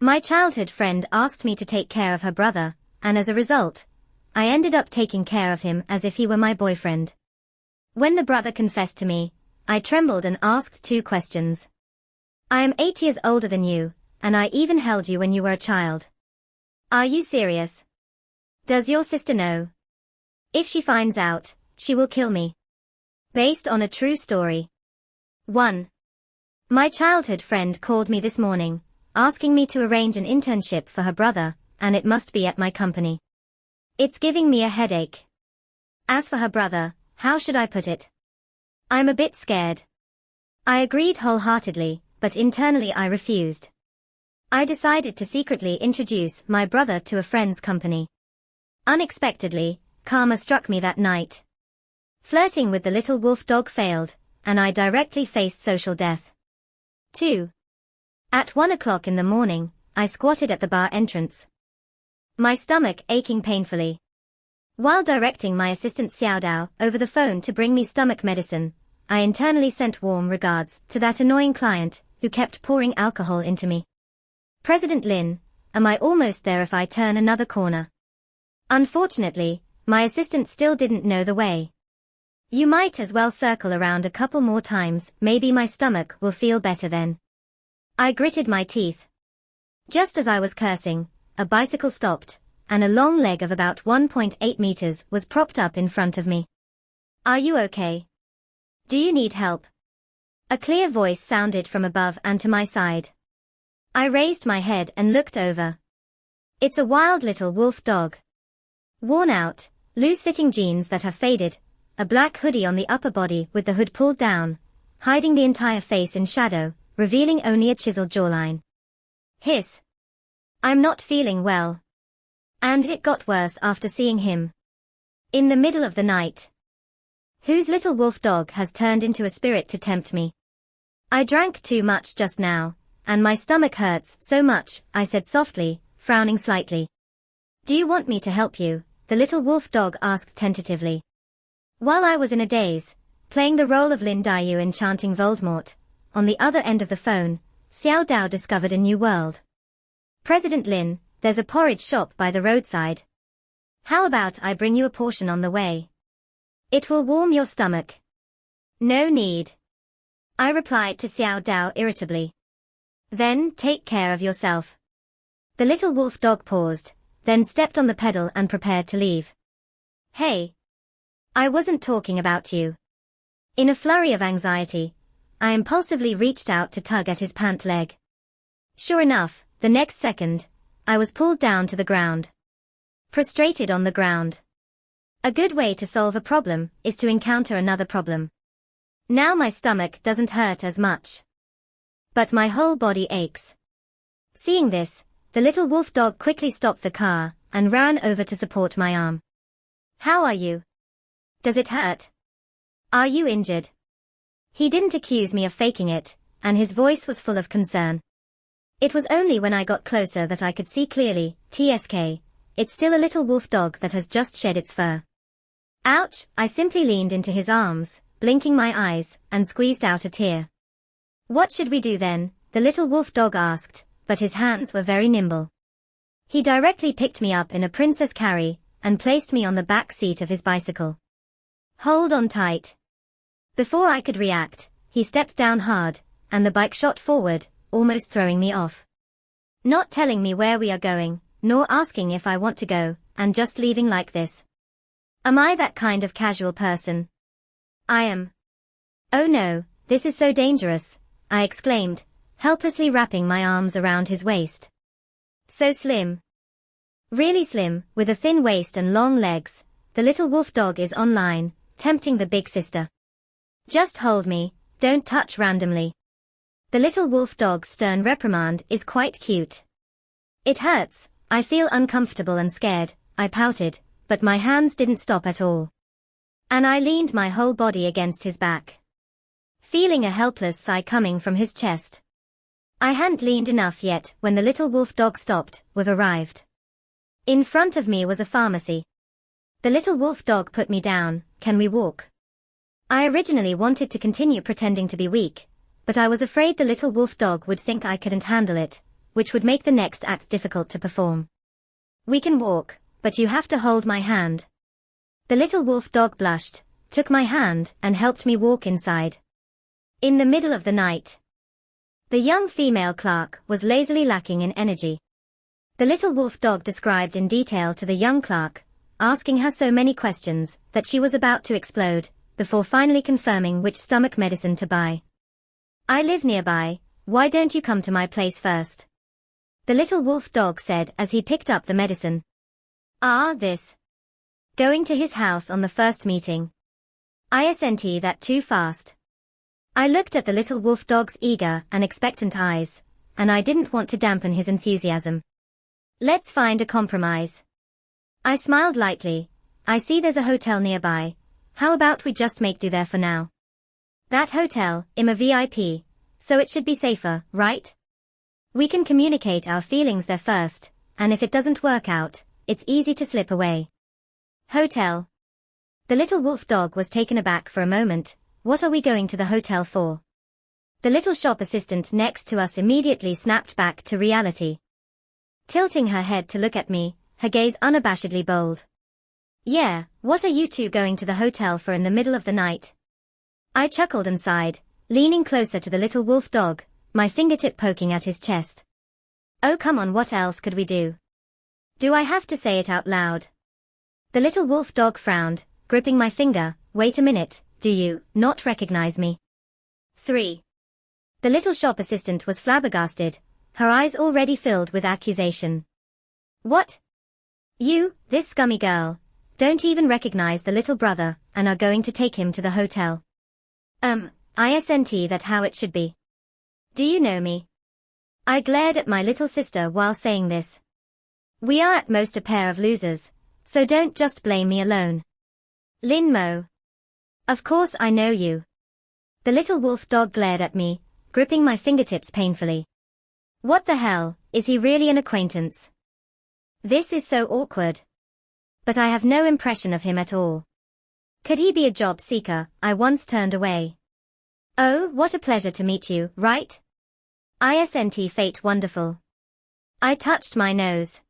My childhood friend asked me to take care of her brother, and as a result, I ended up taking care of him as if he were my boyfriend. When the brother confessed to me, I trembled and asked 2 questions. I am 8 years older than you, and I even held you when you were a child. Are you serious? Does your sister know? If she finds out, she will kill me. Based on a true story. 1. My childhood friend called me this morning, asking me to arrange an internship for her brother, and it must be at my company. It's giving me a headache. As for her brother, how should I put it? I'm a bit scared. I agreed wholeheartedly, but internally I refused. I decided to secretly introduce my brother to a friend's company. Unexpectedly, karma struck me that night. Flirting with the little wolf dog failed, and I directly faced social death. 2. At 1 o'clock in the morning, I squatted at the bar entrance. My stomach aching painfully. While directing my assistant Xiao Dao over the phone to bring me stomach medicine, I internally sent warm regards to that annoying client who kept pouring alcohol into me. President Lin, am I almost there if I turn another corner? Unfortunately, my assistant still didn't know the way. You might as well circle around a couple more times, maybe my stomach will feel better then. I gritted my teeth. Just as I was cursing, a bicycle stopped, and a long leg of about 1.8 meters was propped up in front of me. Are you okay? Do you need help? A clear voice sounded from above and to my side. I raised my head and looked over. It's a wild little wolf dog. Worn out, loose-fitting jeans that have faded, a black hoodie on the upper body with the hood pulled down, hiding the entire face in shadow, revealing only a chiseled jawline. Hiss. I'm not feeling well. And it got worse after seeing him. In the middle of the night. Whose little wolf dog has turned into a spirit to tempt me? I drank too much just now, and my stomach hurts so much, I said softly, frowning slightly. Do you want me to help you? The little wolf dog asked tentatively. While I was in a daze, playing the role of Lin Daiyu enchanting Voldemort, on the other end of the phone, Xiao Dao discovered a new world. President Lin, there's a porridge shop by the roadside. How about I bring you a portion on the way? It will warm your stomach. No need. I replied to Xiao Dao irritably. Then take care of yourself. The little wolf dog paused, then stepped on the pedal and prepared to leave. Hey. I wasn't talking about you. In a flurry of anxiety, I impulsively reached out to tug at his pant leg. Sure enough, the next second, I was pulled down to the ground. Prostrated on the ground. A good way to solve a problem is to encounter another problem. Now my stomach doesn't hurt as much. But my whole body aches. Seeing this, the little wolf dog quickly stopped the car and ran over to support my arm. How are you? Does it hurt? Are you injured? He didn't accuse me of faking it, and his voice was full of concern. It was only when I got closer that I could see clearly, TSK, it's still a little wolf dog that has just shed its fur. Ouch, I simply leaned into his arms, blinking my eyes, and squeezed out a tear. What should we do then? The little wolf dog asked, but his hands were very nimble. He directly picked me up in a princess carry, and placed me on the back seat of his bicycle. Hold on tight. Before I could react, he stepped down hard, and the bike shot forward, almost throwing me off. Not telling me where we are going, nor asking if I want to go, and just leaving like this. Am I that kind of casual person? I am. Oh no, this is so dangerous, I exclaimed, helplessly wrapping my arms around his waist. So slim. Really slim, with a thin waist and long legs, the little wolf dog is online, tempting the big sister. Just hold me, don't touch randomly. The little wolf dog's stern reprimand is quite cute. It hurts, I feel uncomfortable and scared, I pouted, but my hands didn't stop at all. And I leaned my whole body against his back. Feeling a helpless sigh coming from his chest. I hadn't leaned enough yet when the little wolf dog stopped, we've arrived. In front of me was a pharmacy. The little wolf dog put me down, can we walk? I originally wanted to continue pretending to be weak, but I was afraid the little wolf dog would think I couldn't handle it, which would make the next act difficult to perform. We can walk, but you have to hold my hand. The little wolf dog blushed, took my hand, and helped me walk inside. In the middle of the night, the young female clerk was lazily lacking in energy. The little wolf dog described in detail to the young clerk, asking her so many questions that she was about to explode, before finally confirming which stomach medicine to buy. I live nearby, why don't you come to my place first? The little wolf dog said as he picked up the medicine. This. Going to his house on the first meeting. Isn't that too fast? I looked at the little wolf dog's eager and expectant eyes, and I didn't want to dampen his enthusiasm. Let's find a compromise. I smiled lightly. I see there's a hotel nearby. How about we just make do there for now? That hotel, I'm a VIP, so it should be safer, right? We can communicate our feelings there first, and if it doesn't work out, it's easy to slip away. Hotel. The little wolf dog was taken aback for a moment. What are we going to the hotel for? The little shop assistant next to us immediately snapped back to reality. Tilting her head to look at me, her gaze unabashedly bold. Yeah, what are you two going to the hotel for in the middle of the night? I chuckled and sighed, leaning closer to the little wolf dog, my fingertip poking at his chest. Oh come on, what else could we do? Do I have to say it out loud? The little wolf dog frowned, gripping my finger. Wait a minute, do you not recognize me? 3. The little shop assistant was flabbergasted, her eyes already filled with accusation. What? You, this scummy girl, don't even recognize the little brother, and are going to take him to the hotel. Isn't that how it should be? Do you know me? I glared at my little sister while saying this. We are at most a pair of losers, so don't just blame me alone. Lin Mo. Of course I know you. The little wolf dog glared at me, gripping my fingertips painfully. What the hell, is he really an acquaintance? This is so awkward. But I have no impression of him at all. Could he be a job seeker I once turned away? Oh, what a pleasure to meet you, right? Isn't fate wonderful? I touched my nose.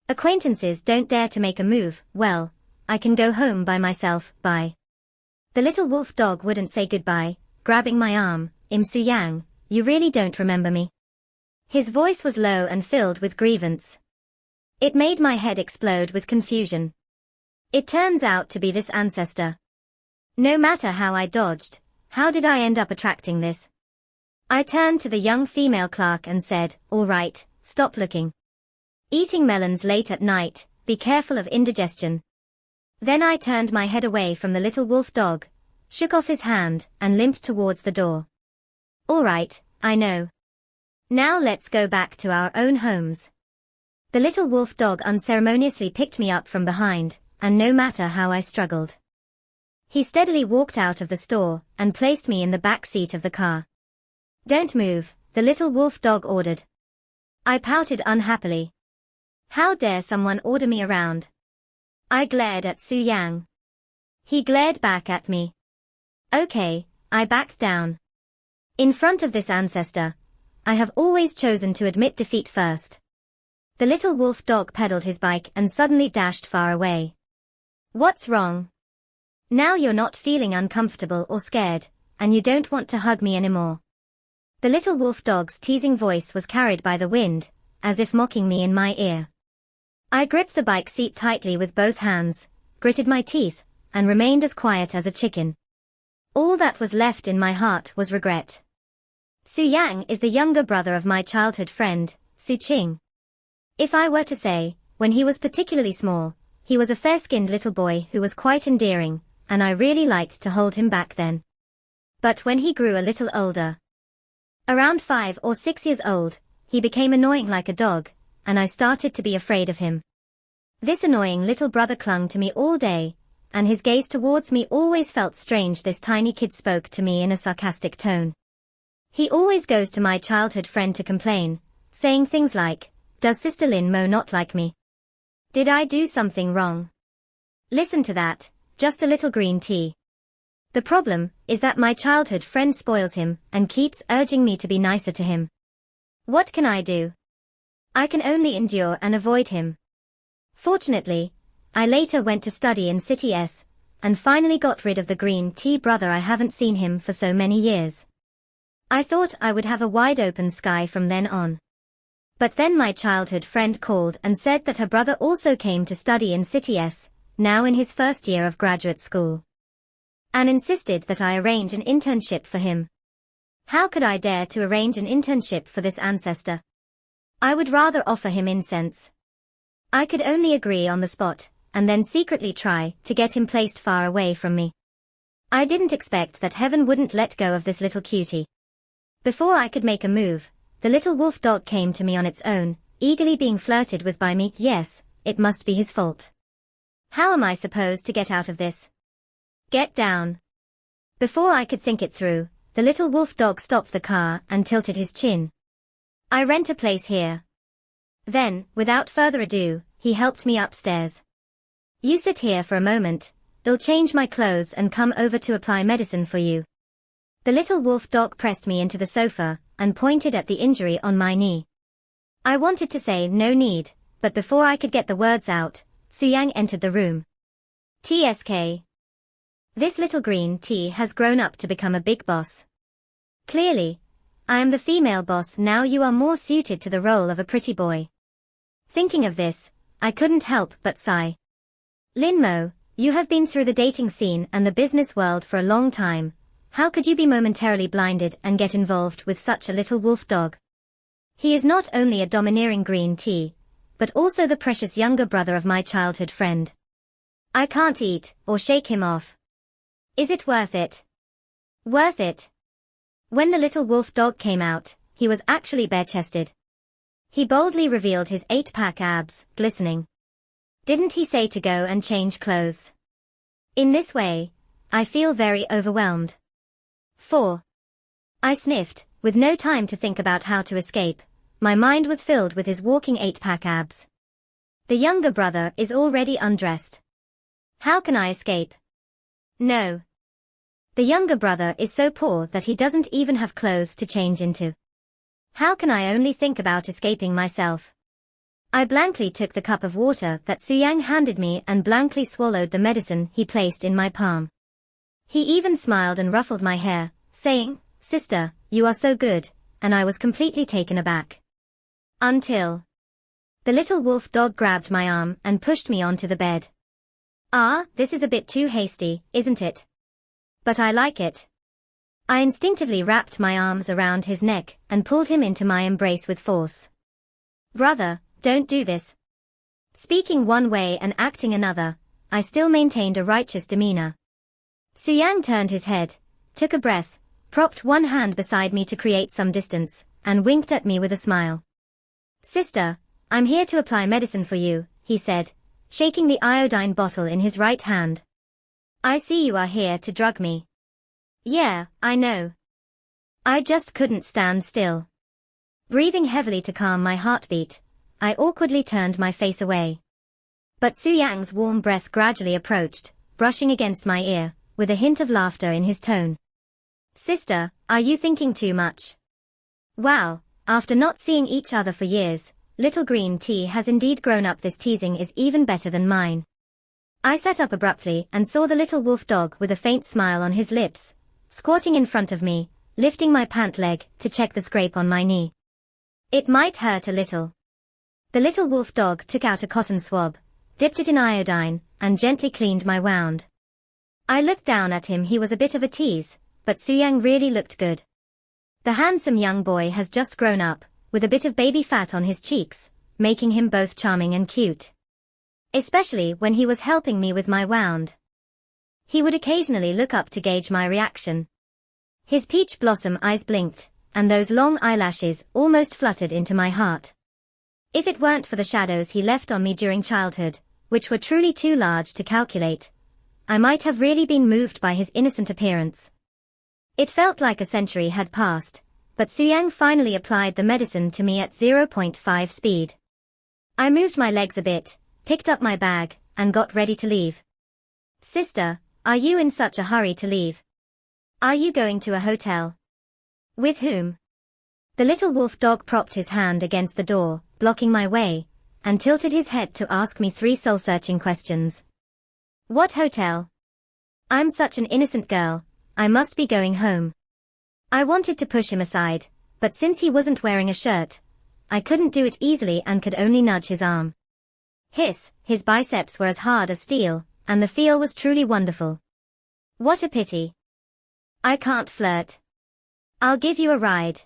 Acquaintances don't dare to make a move. Well, I can go home by myself, bye. The little wolf dog wouldn't say goodbye, grabbing my arm. Im Su-yang, you really don't remember me? His voice was low and filled with grievance. It made my head explode with confusion. It turns out to be this ancestor. No matter how I dodged, how did I end up attracting this? I turned to the young female clerk and said, all right, stop looking. Eating melons late at night, be careful of indigestion. Then I turned my head away from the little wolf dog, shook off his hand, and limped towards the door. All right, I know. Now let's go back to our own homes. The little wolf dog unceremoniously picked me up from behind, and no matter how I struggled, he steadily walked out of the store and placed me in the back seat of the car. Don't move, the little wolf dog ordered. I pouted unhappily. How dare someone order me around? I glared at Su-yang. He glared back at me. Okay, I backed down. In front of this ancestor, I have always chosen to admit defeat first. The little wolf dog pedaled his bike and suddenly dashed far away. What's wrong? Now you're not feeling uncomfortable or scared, and you don't want to hug me anymore. The little wolf dog's teasing voice was carried by the wind, as if mocking me in my ear. I gripped the bike seat tightly with both hands, gritted my teeth, and remained as quiet as a chicken. All that was left in my heart was regret. Su-yang is the younger brother of my childhood friend, Su-ching. If I were to say, when he was particularly small, he was a fair-skinned little boy who was quite endearing, and I really liked to hold him back then. But when he grew a little older, around 5 or 6 years old, he became annoying like a dog, and I started to be afraid of him. This annoying little brother clung to me all day, and his gaze towards me always felt strange. This tiny kid spoke to me in a sarcastic tone. He always goes to my childhood friend to complain, saying things like, does Sister Lin Mo not like me? Did I do something wrong? Listen to that, just a little green tea. The problem is that my childhood friend spoils him and keeps urging me to be nicer to him. What can I do? I can only endure and avoid him. Fortunately, I later went to study in City S, and finally got rid of the green tea brother. I haven't seen him for so many years. I thought I would have a wide open sky from then on. But then my childhood friend called and said that her brother also came to study in City S, now in his first year of graduate school, and insisted that I arrange an internship for him. How could I dare to arrange an internship for this ancestor? I would rather offer him incense. I could only agree on the spot, and then secretly try to get him placed far away from me. I didn't expect that heaven wouldn't let go of this little cutie. Before I could make a move, the little wolf dog came to me on its own, eagerly being flirted with by me. Yes, it must be his fault. How am I supposed to get out of this? Get down. Before I could think it through, the little wolf dog stopped the car and tilted his chin. I rent a place here. Then, without further ado, he helped me upstairs. You sit here for a moment, I'll change my clothes and come over to apply medicine for you. The little wolf dog pressed me into the sofa and pointed at the injury on my knee. I wanted to say no need, but before I could get the words out, Suyang entered the room. TSK. This little green tea has grown up to become a big boss. Clearly, I am the female boss now. You are more suited to the role of a pretty boy. Thinking of this, I couldn't help but sigh. Lin Mo, you have been through the dating scene and the business world for a long time. How could you be momentarily blinded and get involved with such a little wolf dog? He is not only a domineering green tea, but also the precious younger brother of my childhood friend. I can't eat or shake him off. Is it worth it? Worth it? When the little wolf dog came out, he was actually bare-chested. He boldly revealed his 8-pack abs, glistening. Didn't he say to go and change clothes? In this way, I feel very overwhelmed. 4. I sniffed, with no time to think about how to escape. My mind was filled with his walking 8-pack abs. The younger brother is already undressed. How can I escape? No. The younger brother is so poor that he doesn't even have clothes to change into. How can I only think about escaping myself? I blankly took the cup of water that Suyang handed me and blankly swallowed the medicine he placed in my palm. He even smiled and ruffled my hair, saying, "Sister, you are so good," and I was completely taken aback. Until the little wolf dog grabbed my arm and pushed me onto the bed. Ah, this is a bit too hasty, isn't it? But I like it. I instinctively wrapped my arms around his neck and pulled him into my embrace with force. Brother, don't do this. Speaking one way and acting another, I still maintained a righteous demeanor. Suyang turned his head, took a breath, propped one hand beside me to create some distance, and winked at me with a smile. Sister, I'm here to apply medicine for you, he said, shaking the iodine bottle in his right hand. I see you are here to drug me. Yeah, I know. I just couldn't stand still. Breathing heavily to calm my heartbeat, I awkwardly turned my face away. But Suyang's warm breath gradually approached, brushing against my ear, with a hint of laughter in his tone. Sister, are you thinking too much? Wow, after not seeing each other for years, little green tea has indeed grown up. This teasing is even better than mine. I sat up abruptly and saw the little wolf dog with a faint smile on his lips, squatting in front of me, lifting my pant leg to check the scrape on my knee. It might hurt a little. The little wolf dog took out a cotton swab, dipped it in iodine, and gently cleaned my wound. I looked down at him. He was a bit of a tease, but Suyang really looked good. The handsome young boy has just grown up, with a bit of baby fat on his cheeks, making him both charming and cute. Especially when he was helping me with my wound. He would occasionally look up to gauge my reaction. His peach blossom eyes blinked, and those long eyelashes almost fluttered into my heart. If it weren't for the shadows he left on me during childhood, which were truly too large to calculate, I might have really been moved by his innocent appearance. It felt like a century had passed, but Suyang finally applied the medicine to me at 0.5 speed. I moved my legs a bit, picked up my bag, and got ready to leave. Sister, are you in such a hurry to leave? Are you going to a hotel? With whom? The little wolf dog propped his hand against the door, blocking my way, and tilted his head to ask me 3 soul-searching questions. What hotel? I'm such an innocent girl, I must be going home. I wanted to push him aside, but since he wasn't wearing a shirt, I couldn't do it easily and could only nudge his arm. His biceps were as hard as steel, and the feel was truly wonderful. What a pity. I can't flirt. I'll give you a ride.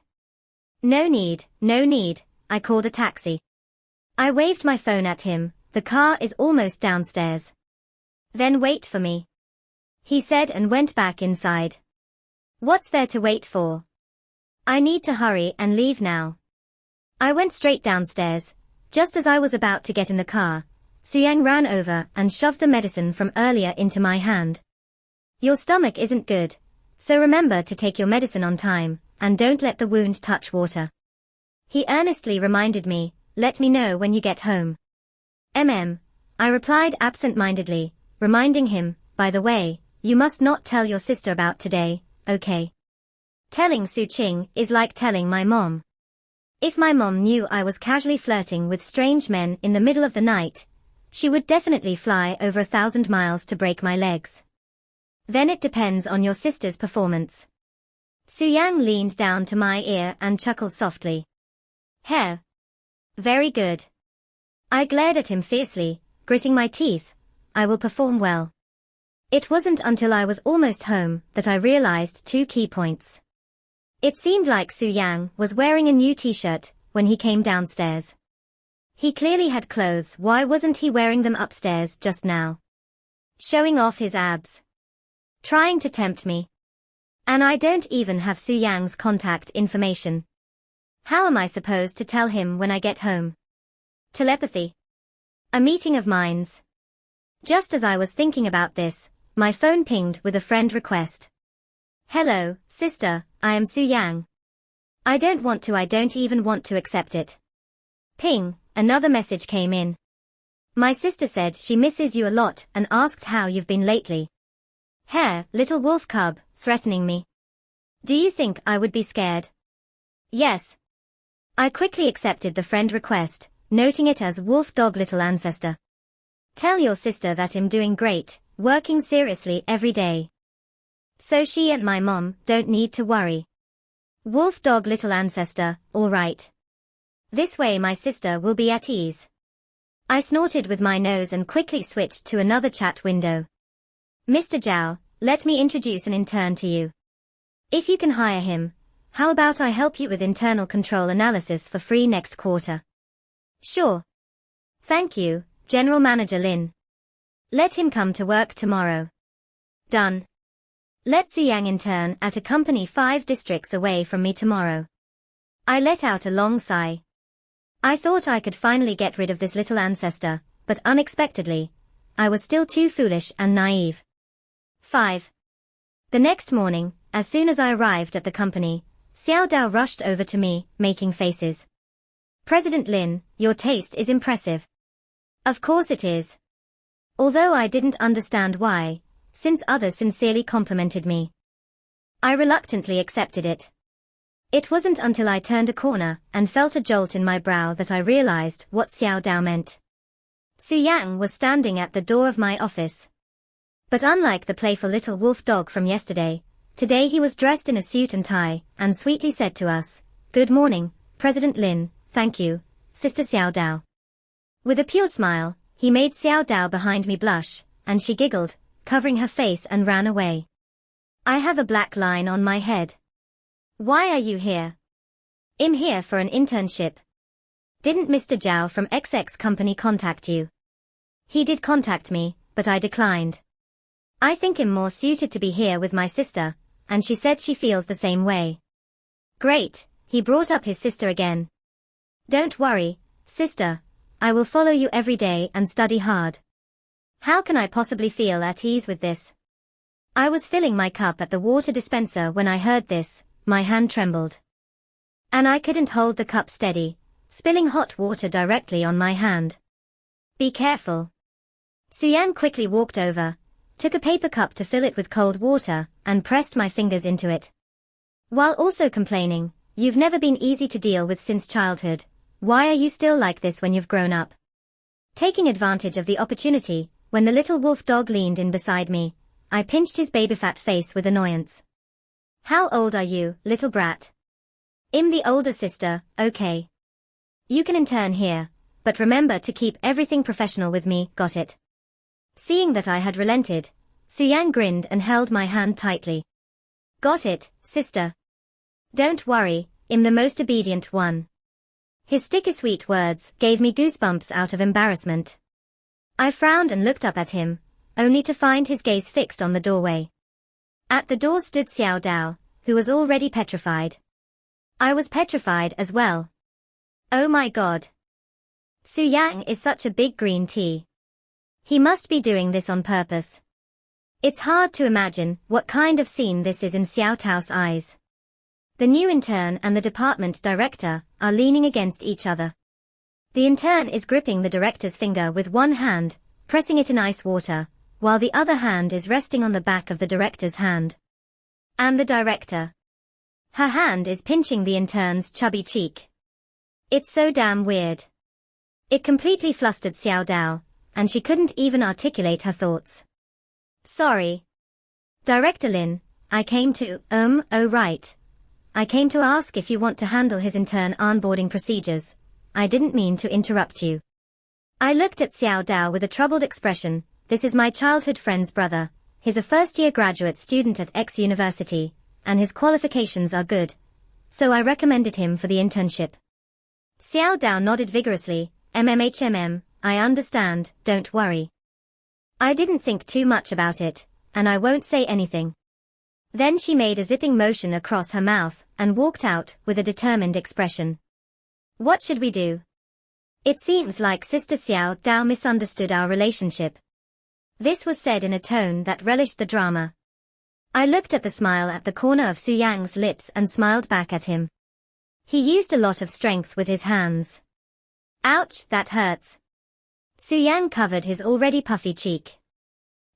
No need, I called a taxi. I waved my phone at him, the car is almost downstairs. Then wait for me, he said and went back inside. What's there to wait for? I need to hurry and leave now. I went straight downstairs. Just as I was about to get in the car, Suyang ran over and shoved the medicine from earlier into my hand. Your stomach isn't good, so remember to take your medicine on time, and don't let the wound touch water. He earnestly reminded me, let me know when you get home. I replied absent-mindedly, reminding him, by the way, you must not tell your sister about today, okay? Telling Su Ching is like telling my mom. If my mom knew I was casually flirting with strange men in the middle of the night, she would definitely fly over 1,000 miles to break my legs. Then it depends on your sister's performance. Suyang leaned down to my ear and chuckled softly. Hair. Very good. I glared at him fiercely, gritting my teeth. I will perform well. It wasn't until I was almost home that I realized 2 key points. It seemed like Suyang was wearing a new t-shirt when he came downstairs. He clearly had clothes, why wasn't he wearing them upstairs just now? Showing off his abs. Trying to tempt me. And I don't even have Suyang's contact information. How am I supposed to tell him when I get home? Telepathy. A meeting of minds. Just as I was thinking about this, my phone pinged with a friend request. Hello, sister, I am Suyang. I don't even want to accept it. Ping, another message came in. My sister said she misses you a lot and asked how you've been lately. Hair, little wolf cub, threatening me. Do you think I would be scared? Yes. I quickly accepted the friend request, noting it as wolf dog little ancestor. Tell your sister that I'm doing great, working seriously every day. So she and my mom don't need to worry. Wolf dog little ancestor, alright. This way my sister will be at ease. I snorted with my nose and quickly switched to another chat window. Mr. Zhao, let me introduce an intern to you. If you can hire him, how about I help you with internal control analysis for free next quarter? Sure. Thank you, General Manager Lin. Let him come to work tomorrow. Done. Let Suyang intern at a company 5 districts away from me tomorrow. I let out a long sigh. I thought I could finally get rid of this little ancestor, but unexpectedly, I was still too foolish and naive. 5. The next morning, as soon as I arrived at the company, Xiao Dao rushed over to me, making faces. President Lin, your taste is impressive. Of course it is. Although I didn't understand why, since others sincerely complimented me. I reluctantly accepted it. It wasn't until I turned a corner and felt a jolt in my brow that I realized what Xiao Dao meant. Suyang was standing at the door of my office. But unlike the playful little wolf dog from yesterday, today he was dressed in a suit and tie, and sweetly said to us, "Good morning, President Lin, thank you, Sister Xiao Dao." With a pure smile, he made Xiao Dao behind me blush, and she giggled, covering her face and ran away. I have a black line on my head. Why are you here? I'm here for an internship. Didn't Mr. Zhao from XX company contact you? He did contact me, but I declined. I think I'm more suited to be here with my sister, and she said she feels the same way. Great, he brought up his sister again. Don't worry, sister, I will follow you every day and study hard. How can I possibly feel at ease with this? I was filling my cup at the water dispenser when I heard this, my hand trembled. And I couldn't hold the cup steady, spilling hot water directly on my hand. Be careful. Suyang quickly walked over, took a paper cup to fill it with cold water, and pressed my fingers into it. While also complaining, "You've never been easy to deal with since childhood. Why are you still like this when you've grown up? Taking advantage of the opportunity, when the little wolf dog leaned in beside me, I pinched his baby fat face with annoyance. How old are you, little brat? I'm the older sister, okay. You can intern here, but remember to keep everything professional with me, got it? Seeing that I had relented, Suyang grinned and held my hand tightly. Got it, sister. Don't worry, I'm the most obedient one. His sticky sweet words gave me goosebumps out of embarrassment. I frowned and looked up at him, only to find his gaze fixed on the doorway. At the door stood Xiao Dao, who was already petrified. I was petrified as well. Oh my god. Suyang is such a big green tea. He must be doing this on purpose. It's hard to imagine what kind of scene this is in Xiao Tao's eyes. The new intern and the department director are leaning against each other. The intern is gripping the director's finger with one hand, pressing it in ice water, while the other hand is resting on the back of the director's hand. And the director. Her hand is pinching the intern's chubby cheek. It's so damn weird. It completely flustered Xiao Dao, and she couldn't even articulate her thoughts. Sorry. Director Lin, I came to, oh right. I came to ask if you want to handle his intern onboarding procedures. I didn't mean to interrupt you. I looked at Xiao Dao with a troubled expression. This is my childhood friend's brother. He's a first-year graduate student at X University, and his qualifications are good. So I recommended him for the internship. Xiao Dao nodded vigorously. I understand, don't worry. I didn't think too much about it, and I won't say anything. Then she made a zipping motion across her mouth and walked out with a determined expression. What should we do? It seems like Sister Xiao Dao misunderstood our relationship. This was said in a tone that relished the drama. I looked at the smile at the corner of Suyang's lips and smiled back at him. He used a lot of strength with his hands. Ouch, that hurts. Suyang covered his already puffy cheek.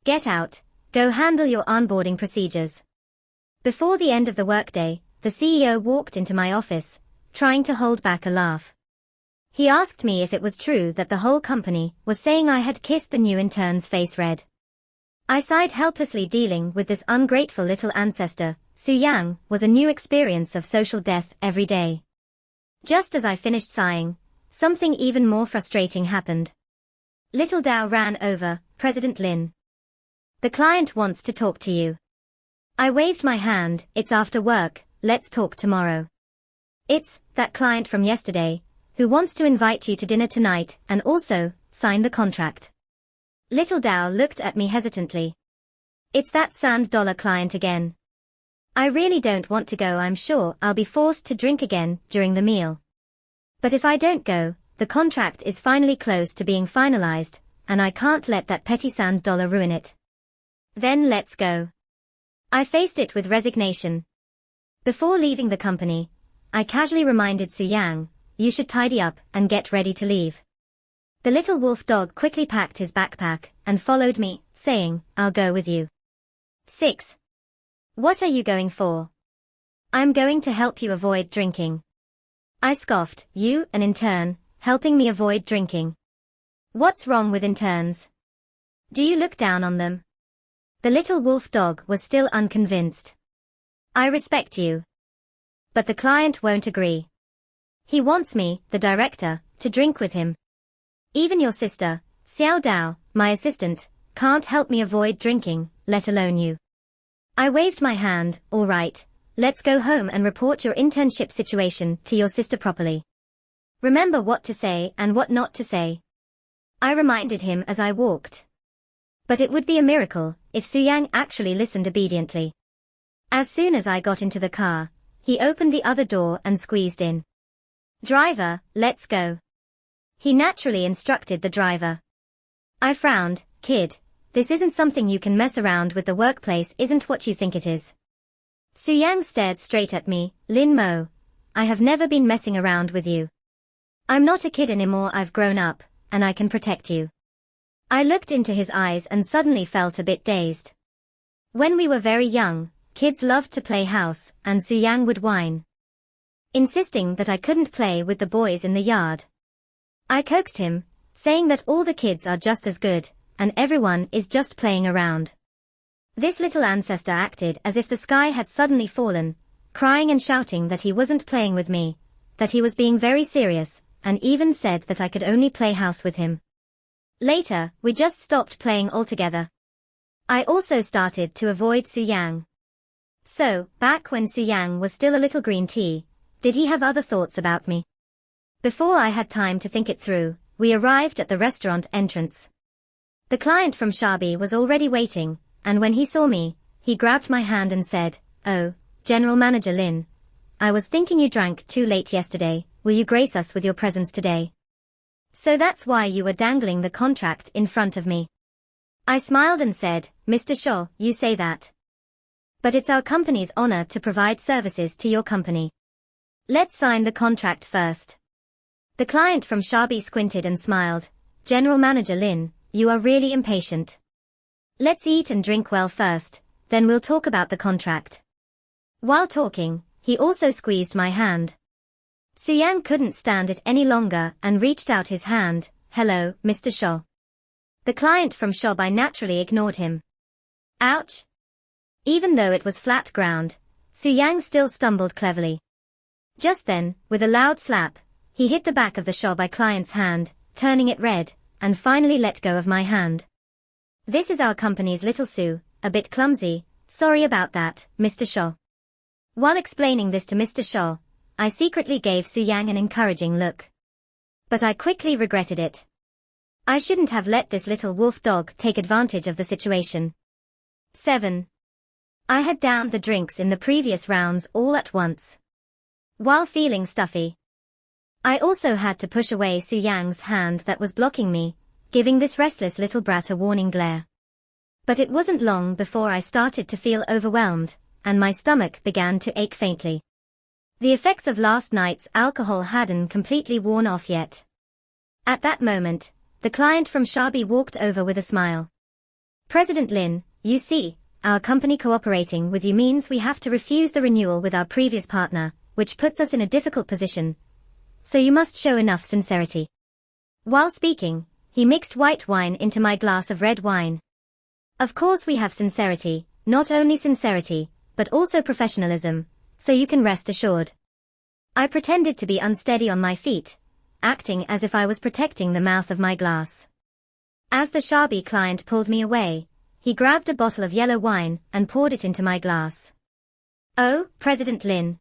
Get out, go handle your onboarding procedures. Before the end of the workday, the CEO walked into my office, trying to hold back a laugh. He asked me if it was true that the whole company was saying I had kissed the new intern's face red. I sighed helplessly, dealing with this ungrateful little ancestor. Suyang was a new experience of social death every day. Just as I finished sighing, something even more frustrating happened. Little Dao ran over. President Lin. The client wants to talk to you. I waved my hand. It's after work, let's talk tomorrow. It's that client from yesterday, who wants to invite you to dinner tonight and also sign the contract. Little Dao looked at me hesitantly. It's that $100 client again. I really don't want to go. I'm sure I'll be forced to drink again during the meal. But if I don't go, the contract is finally close to being finalized, and I can't let that petty $100 ruin it. Then let's go. I faced it with resignation. Before leaving the company, I casually reminded Suyang, you should tidy up and get ready to leave. The little wolf dog quickly packed his backpack and followed me, saying, I'll go with you. 6. What are you going for? I'm going to help you avoid drinking. I scoffed. You, an intern, helping me avoid drinking. What's wrong with interns? Do you look down on them? The little wolf dog was still unconvinced. I respect you. But the client won't agree. He wants me, the director, to drink with him. Even your sister, Xiao Dao, my assistant, can't help me avoid drinking, let alone you. I waved my hand. All right, let's go home and report your internship situation to your sister properly. Remember what to say and what not to say. I reminded him as I walked. But it would be a miracle if Suyang actually listened obediently. As soon as I got into the car, he opened the other door and squeezed in. Driver, let's go. He naturally instructed the driver. I frowned. Kid, this isn't something you can mess around with. The workplace isn't what you think it is. Suyang stared straight at me. Lin Mo, I have never been messing around with you. I'm not a kid anymore. I've grown up, and I can protect you. I looked into his eyes and suddenly felt a bit dazed. When we were very young, kids loved to play house, and Suyang would whine. insisting that I couldn't play with the boys in the yard. I coaxed him, saying that all the kids are just as good, and everyone is just playing around. This little ancestor acted as if the sky had suddenly fallen, crying and shouting that he wasn't playing with me, that he was being very serious, and even said that I could only play house with him. Later, we just stopped playing altogether. I also started to avoid Su-yang. So, back when Su-yang was still a little green tea, did he have other thoughts about me? Before I had time to think it through, we arrived at the restaurant entrance. The client from Shabi was already waiting, and when he saw me, he grabbed my hand and said, "Oh, General Manager Lin, I was thinking you drank too late yesterday, will you grace us with your presence today? So that's why you were dangling the contract in front of me." I smiled and said, "Mr. Shaw, you say that. But it's our company's honor to provide services to your company. Let's sign the contract first." The client from Shabi squinted and smiled. "General Manager Lin, you are really impatient. Let's eat and drink well first, then we'll talk about the contract." While talking, he also squeezed my hand. Su-yang couldn't stand it any longer and reached out his hand. "Hello, Mr. Shaw." The client from Shabi naturally ignored him. Ouch! Even though it was flat ground, Su-yang still stumbled cleverly. Just then, with a loud slap, he hit the back of the Shabi client's hand, turning it red, and finally let go of my hand. "This is our company's little Sue, a bit clumsy, sorry about that, Mr. Shaw." While explaining this to Mr. Shaw, I secretly gave Su-yang an encouraging look. But I quickly regretted it. I shouldn't have let this little wolf dog take advantage of the situation. 7. I had downed the drinks in the previous rounds all at once. While feeling stuffy, I also had to push away Su-yang's hand that was blocking me, giving this restless little brat a warning glare. But it wasn't long before I started to feel overwhelmed, and my stomach began to ache faintly. The effects of last night's alcohol hadn't completely worn off yet. At that moment, the client from Shabi walked over with a smile. "President Lin, you see, our company cooperating with you means we have to refuse the renewal with our previous partner, which puts us in a difficult position. So you must show enough sincerity." While speaking, he mixed white wine into my glass of red wine. "Of course we have sincerity, not only sincerity, but also professionalism, so you can rest assured." I pretended to be unsteady on my feet, acting as if I was protecting the mouth of my glass. As the Shabi client pulled me away, he grabbed a bottle of yellow wine and poured it into my glass. "Oh, President Lin.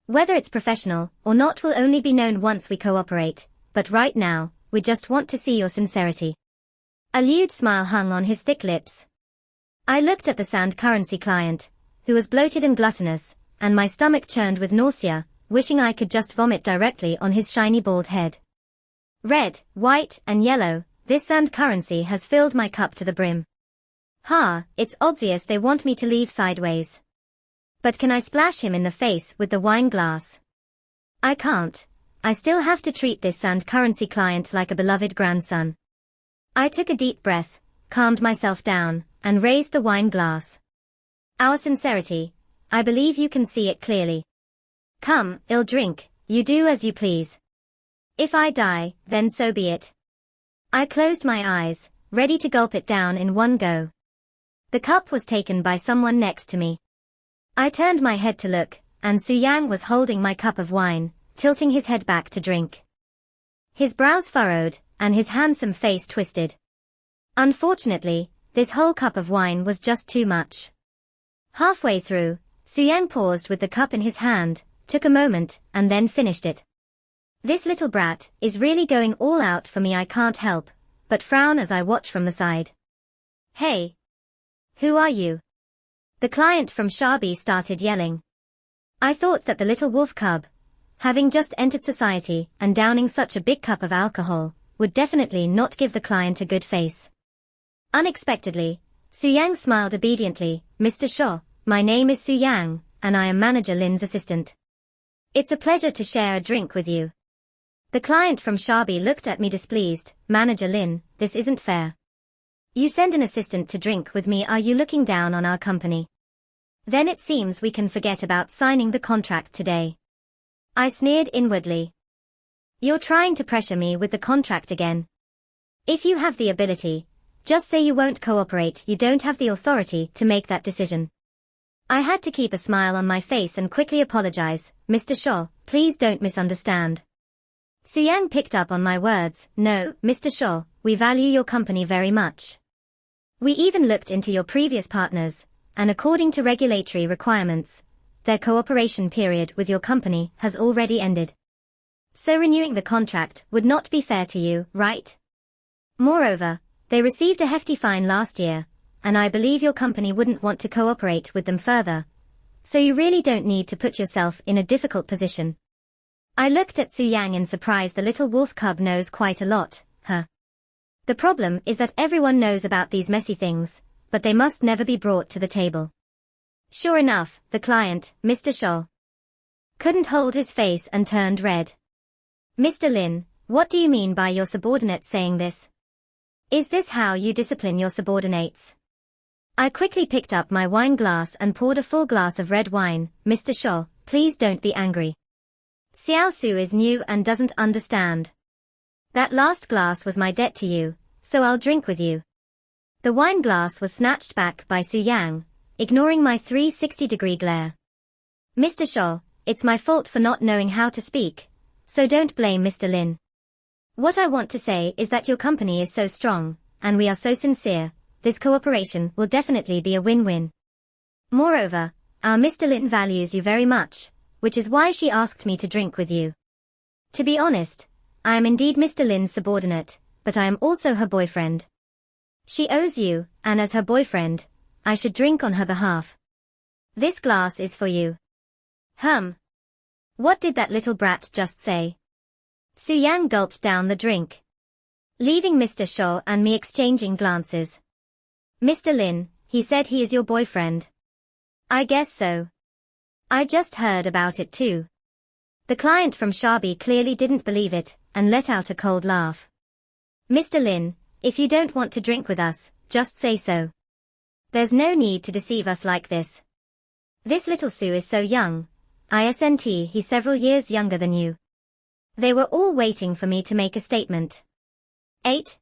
Whether it's professional or not will only be known once we cooperate, but right now, we just want to see your sincerity." A lewd smile hung on his thick lips. I looked at the sand currency client, who was bloated and gluttonous, and my stomach churned with nausea, wishing I could just vomit directly on his shiny bald head. Red, white, and yellow, this sand currency has filled my cup to the brim. It's obvious they want me to leave sideways. But can I splash him in the face with the wine glass? I can't. I still have to treat this sand currency client like a beloved grandson. I took a deep breath, calmed myself down, and raised the wine glass. "Our sincerity, I believe you can see it clearly. Come, I'll drink, you do as you please. If I die, then so be it." I closed my eyes, ready to gulp it down in one go. The cup was taken by someone next to me. I turned my head to look, and Su-yang was holding my cup of wine, tilting his head back to drink. His brows furrowed, and his handsome face twisted. Unfortunately, this whole cup of wine was just too much. Halfway through, Su-yang paused with the cup in his hand, took a moment, and then finished it. This little brat is really going all out for me. I can't help but frown as I watch from the side. "Hey! Who are you?" The client from Shabi started yelling. I thought that the little wolf cub, having just entered society and downing such a big cup of alcohol, would definitely not give the client a good face. Unexpectedly, Su-yang smiled obediently. "Mr. Shaw, my name is Su-yang, and I am Manager Lin's assistant. It's a pleasure to share a drink with you." The client from Shabi looked at me displeased. "Manager Lin, this isn't fair. You send an assistant to drink with me. Are you looking down on our company? Then it seems we can forget about signing the contract today." I sneered inwardly. You're trying to pressure me with the contract again. If you have the ability, just say you won't cooperate. You don't have the authority to make that decision. I had to keep a smile on my face and quickly apologize. Mr. Shaw, please don't misunderstand. Suyang picked up on my words. No, Mr. Shaw, we value your company very much. We even looked into your previous partners, and according to regulatory requirements, their cooperation period with your company has already ended. So renewing the contract would not be fair to you, right? Moreover, they received a hefty fine last year, and I believe your company wouldn't want to cooperate with them further. So you really don't need to put yourself in a difficult position. I looked at Suyang in surprise. The little wolf cub knows quite a lot, huh? The problem is that everyone knows about these messy things, but they must never be brought to the table. Sure enough, the client, Mr. Shaw, couldn't hold his face and turned red. Mr. Lin, what do you mean by your subordinate saying this? Is this how you discipline your subordinates? I quickly picked up my wine glass and poured a full glass of red wine. Mr. Shaw, please don't be angry. Xiao Su is new and doesn't understand. That last glass was my debt to you, so I'll drink with you. The wine glass was snatched back by Suyang, ignoring my 360-degree glare. Mr. Shaw, it's my fault for not knowing how to speak, so don't blame Mr. Lin. What I want to say is that your company is so strong, and we are so sincere, this cooperation will definitely be a win-win. Moreover, our Mr. Lin values you very much, which is why she asked me to drink with you. To be honest, I am indeed Mr. Lin's subordinate, but I am also her boyfriend. She owes you, and as her boyfriend, I should drink on her behalf. This glass is for you. What did that little brat just say? Suyang gulped down the drink, leaving Mr. Shaw and me exchanging glances. Mr. Lin, he said he is your boyfriend. I guess so. I just heard about it too. The client from Shabi clearly didn't believe it, and let out a cold laugh. Mr. Lin, if you don't want to drink with us, just say so. There's no need to deceive us like this. This little Sue is so young. Isn't he's several years younger than you. They were all waiting for me to make a statement. 8.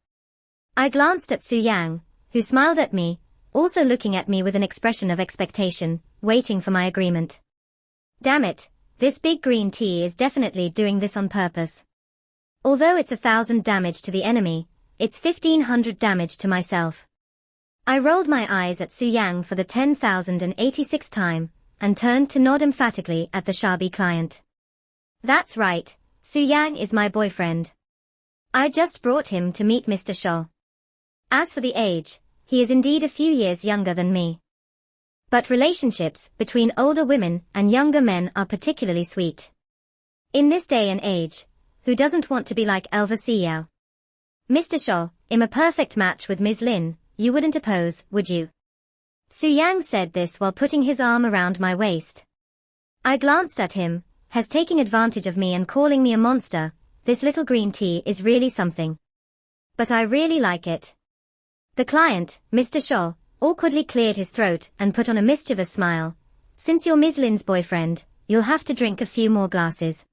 I glanced at Suyang, who smiled at me, also looking at me with an expression of expectation, waiting for my agreement. Damn it, this big green tea is definitely doing this on purpose. Although it's 1,000 damage to the enemy, it's 1,500 damage to myself. I rolled my eyes at Suyang for the 10,086th time, and turned to nod emphatically at the Shabi client. That's right, Suyang is my boyfriend. I just brought him to meet Mr. Shaw. As for the age, he is indeed a few years younger than me. But relationships between older women and younger men are particularly sweet. In this day and age, who doesn't want to be like Elva Xiao? Mr. Shaw, I'm a perfect match with Ms. Lin, you wouldn't oppose, would you? Suyang said this while putting his arm around my waist. I glanced at him, has taking advantage of me and calling me a monster. This little green tea is really something. But I really like it. The client, Mr. Shaw, awkwardly cleared his throat and put on a mischievous smile. Since you're Ms. Lin's boyfriend, you'll have to drink a few more glasses.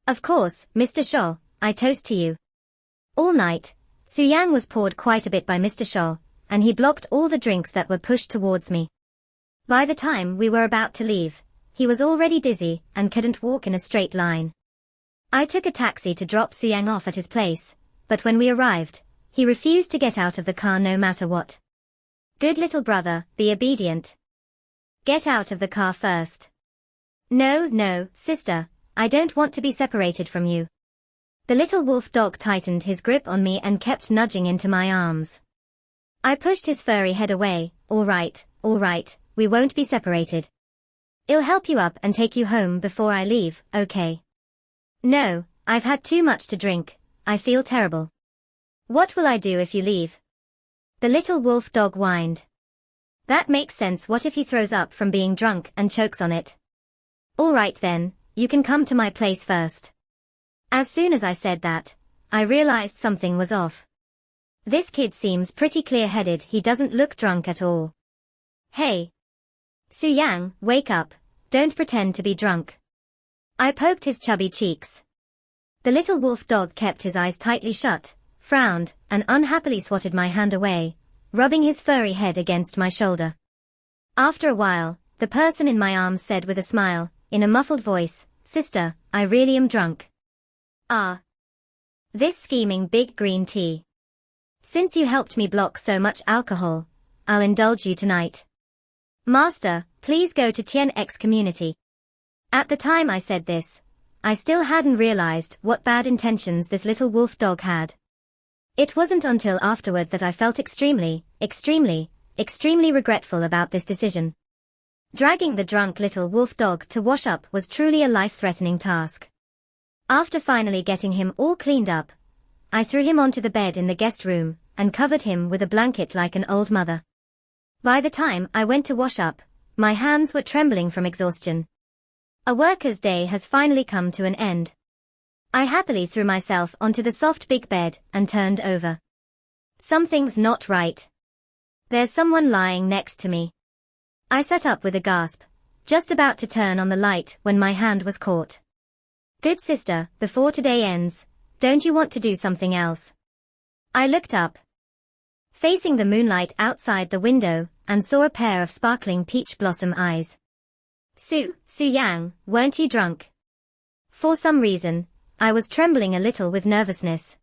Of course, Mr. Shaw, I toast to you. All night, Suyang was poured quite a bit by Mr. Shaw, and he blocked all the drinks that were pushed towards me. By the time we were about to leave, he was already dizzy and couldn't walk in a straight line. I took a taxi to drop Suyang off at his place, but when we arrived, he refused to get out of the car no matter what. Good little brother, be obedient. Get out of the car first. No, sister, I don't want to be separated from you. The little wolf dog tightened his grip on me and kept nudging into my arms. I pushed his furry head away. All right, we won't be separated. I'll help you up and take you home before I leave, okay? No, I've had too much to drink, I feel terrible. What will I do if you leave? The little wolf dog whined. That makes sense. What if he throws up from being drunk and chokes on it? All right then, you can come to my place first. As soon as I said that, I realized something was off. This kid seems pretty clear-headed. He doesn't look drunk at all. Hey! Suyang, wake up, don't pretend to be drunk. I poked his chubby cheeks. The little wolf dog kept his eyes tightly shut, frowned, and unhappily swatted my hand away, rubbing his furry head against my shoulder. After a while, the person in my arms said with a smile, in a muffled voice, "Sister, I really am drunk." Ah. This scheming big green tea. Since you helped me block so much alcohol, I'll indulge you tonight. Master, please go to Tien X community. At the time I said this, I still hadn't realized what bad intentions this little wolf dog had. It wasn't until afterward that I felt extremely regretful about this decision. Dragging the drunk little wolf dog to wash up was truly a life-threatening task. After finally getting him all cleaned up, I threw him onto the bed in the guest room and covered him with a blanket like an old mother. By the time I went to wash up, my hands were trembling from exhaustion. A worker's day has finally come to an end. I happily threw myself onto the soft big bed and turned over. Something's not right. There's someone lying next to me. I sat up with a gasp, just about to turn on the light when my hand was caught. Good sister, before today ends, don't you want to do something else? I looked up, facing the moonlight outside the window, and saw a pair of sparkling peach blossom eyes. Su Yang, weren't you drunk? For some reason, I was trembling a little with nervousness.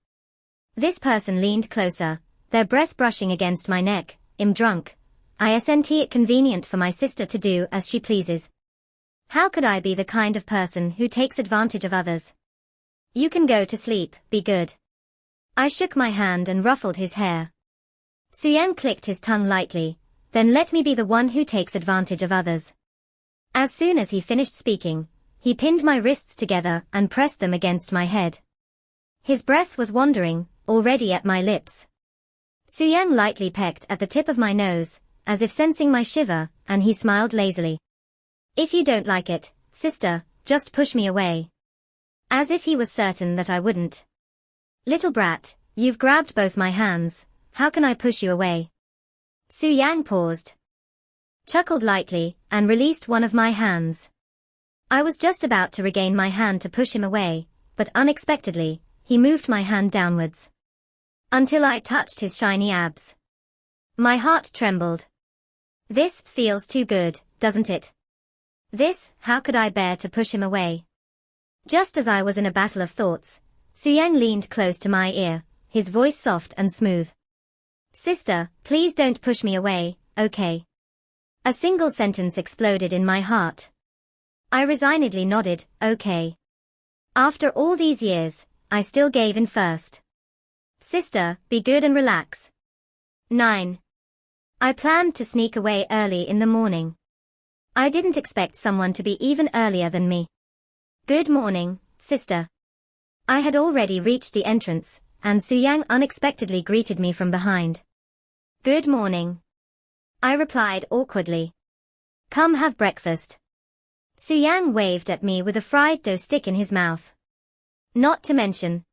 This person leaned closer, their breath brushing against my neck. "I'm drunk. Isn't it convenient for my sister to do as she pleases? How could I be the kind of person who takes advantage of others? You can go to sleep, be good." I shook my hand and ruffled his hair. Yang clicked his tongue lightly, "Then let me be the one who takes advantage of others." As soon as he finished speaking, he pinned my wrists together and pressed them against my head. His breath was wandering, already at my lips. Yang lightly pecked at the tip of my nose, as if sensing my shiver, and he smiled lazily. "If you don't like it, sister, just push me away." As if he was certain that I wouldn't. "Little brat, you've grabbed both my hands, how can I push you away?" Yang paused, chuckled lightly, and released one of my hands. I was just about to regain my hand to push him away, but unexpectedly, he moved my hand downwards, until I touched his shiny abs. My heart trembled. This feels too good, doesn't it? How could I bear to push him away? Just as I was in a battle of thoughts, Yang leaned close to my ear, his voice soft and smooth. "Sister, please don't push me away, okay?" A single sentence exploded in my heart. I resignedly nodded, okay. After all these years, I still gave in first. "Sister, be good and relax." 9. I planned to sneak away early in the morning. I didn't expect someone to be even earlier than me. "Good morning, sister." I had already reached the entrance, and Yang unexpectedly greeted me from behind. "Good morning," I replied awkwardly. "Come have breakfast." Yang waved at me with a fried dough stick in his mouth. "Not to mention,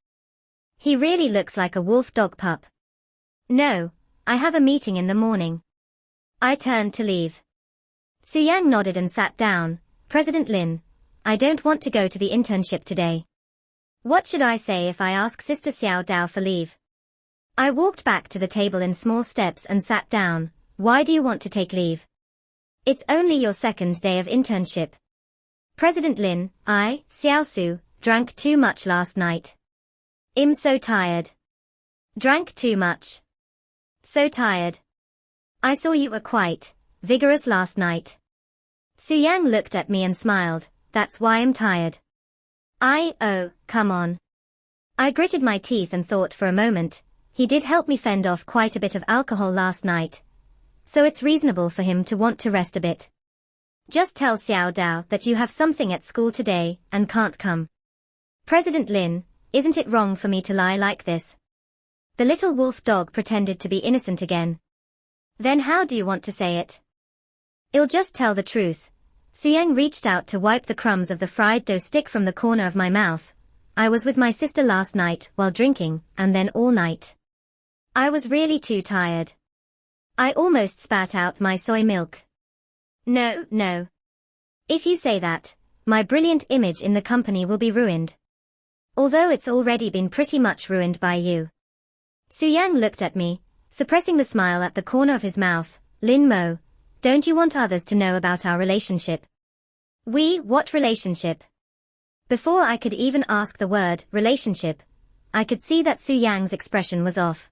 he really looks like a wolf dog pup." "No, I have a meeting in the morning." I turned to leave. Yang nodded and sat down. "President Lin, I don't want to go to the internship today. What should I say if I ask Sister Xiao Dao for leave?" I walked back to the table in small steps and sat down. "Why do you want to take leave? It's only your second day of internship." "President Lin, Xiao Su, drank too much last night. I'm so tired." "Drank too much? So tired? I saw you were quite vigorous last night." Yang looked at me and smiled. "That's why I'm tired." Oh, come on." I gritted my teeth and thought for a moment. He did help me fend off quite a bit of alcohol last night, so it's reasonable for him to want to rest a bit. "Just tell Xiao Dao that you have something at school today and can't come." "President Lin, isn't it wrong for me to lie like this?" The little wolf dog pretended to be innocent again. "Then how do you want to say it?" "I'll just tell the truth." Yang reached out to wipe the crumbs of the fried dough stick from the corner of my mouth. "I was with my sister last night while drinking, and then all night. I was really too tired. I almost spat out my soy milk." No. If you say that, my brilliant image in the company will be ruined. Although it's already been pretty much ruined by you. Su-yang looked at me, suppressing the smile at the corner of his mouth. Lin Mo, don't you want others to know about our relationship? What relationship? Before I could even ask the word, relationship, I could see that Su-yang's expression was off.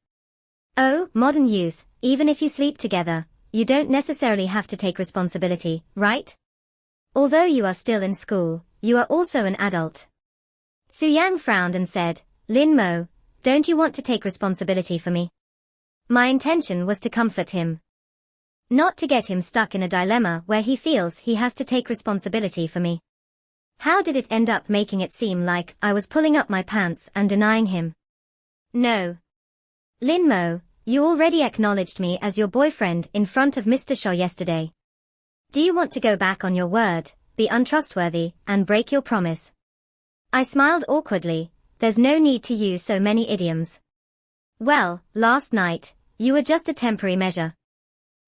Oh, modern youth, even if you sleep together, you don't necessarily have to take responsibility, right? Although you are still in school, you are also an adult. Su-yang frowned and said, Lin Mo, don't you want to take responsibility for me? My intention was to comfort him. Not to get him stuck in a dilemma where he feels he has to take responsibility for me. How did it end up making it seem like I was pulling up my pants and denying him? No. Lin Mo, you already acknowledged me as your boyfriend in front of Mr. Shaw yesterday. Do you want to go back on your word, be untrustworthy, and break your promise? I smiled awkwardly. There's no need to use so many idioms. Well, last night, you were just a temporary measure.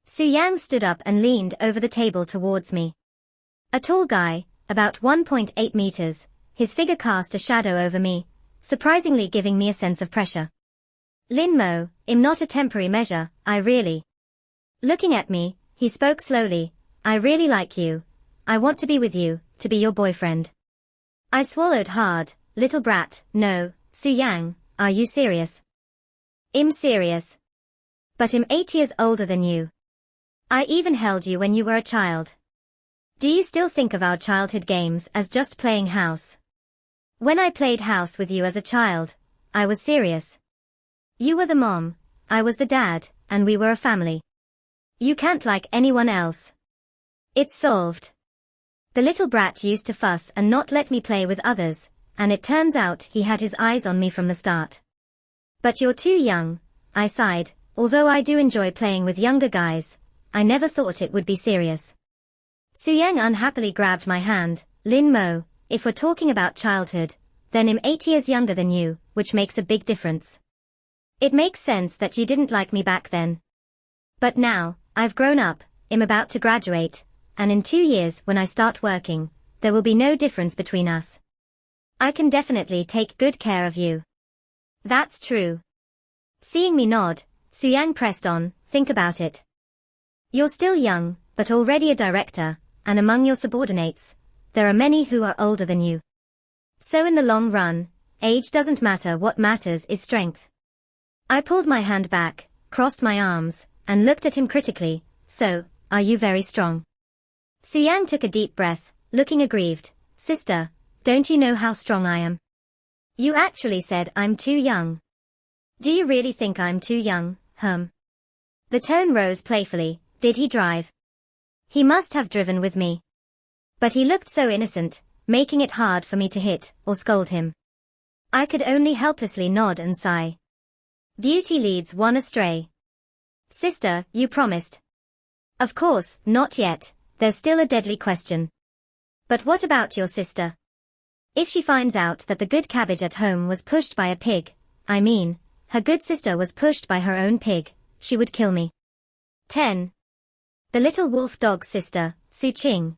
Su-yang stood up and leaned over the table towards me. A tall guy, about 1.8 meters, his figure cast a shadow over me, surprisingly giving me a sense of pressure. Lin Mo, I'm not a temporary measure, I really. Looking at me, he spoke slowly, I really like you. I want to be with you, to be your boyfriend. I swallowed hard. Little brat, no, Su-yang, are you serious? I'm serious. But I'm 8 years older than you. I even held you when you were a child. Do you still think of our childhood games as just playing house? When I played house with you as a child, I was serious. You were the mom, I was the dad, and we were a family. You can't like anyone else. It's solved. The little brat used to fuss and not let me play with others, and it turns out he had his eyes on me from the start. But you're too young, I sighed, although I do enjoy playing with younger guys, I never thought it would be serious. Su-yang unhappily grabbed my hand. Lin Mo, if we're talking about childhood, then I'm 8 years younger than you, which makes a big difference. It makes sense that you didn't like me back then. But now, I've grown up, I'm about to graduate, and in 2 years when I start working, there will be no difference between us. I can definitely take good care of you. That's true. Seeing me nod, Su-yang pressed on, think about it. You're still young, but already a director, and among your subordinates, there are many who are older than you. So in the long run, age doesn't matter, what matters is strength. I pulled my hand back, crossed my arms, and looked at him critically. So, are you very strong? Su-yang took a deep breath, looking aggrieved. Sister, don't you know how strong I am? You actually said I'm too young. Do you really think I'm too young, The tone rose playfully. Did he drive? He must have driven with me. But he looked so innocent, making it hard for me to hit or scold him. I could only helplessly nod and sigh. Beauty leads one astray. Sister, you promised. Of course, not yet, there's still a deadly question. But what about your sister? If she finds out that the good cabbage at home was pushed by a pig, I mean, her good sister was pushed by her own pig, she would kill me. 10. The little wolf dog's sister, Su Qing,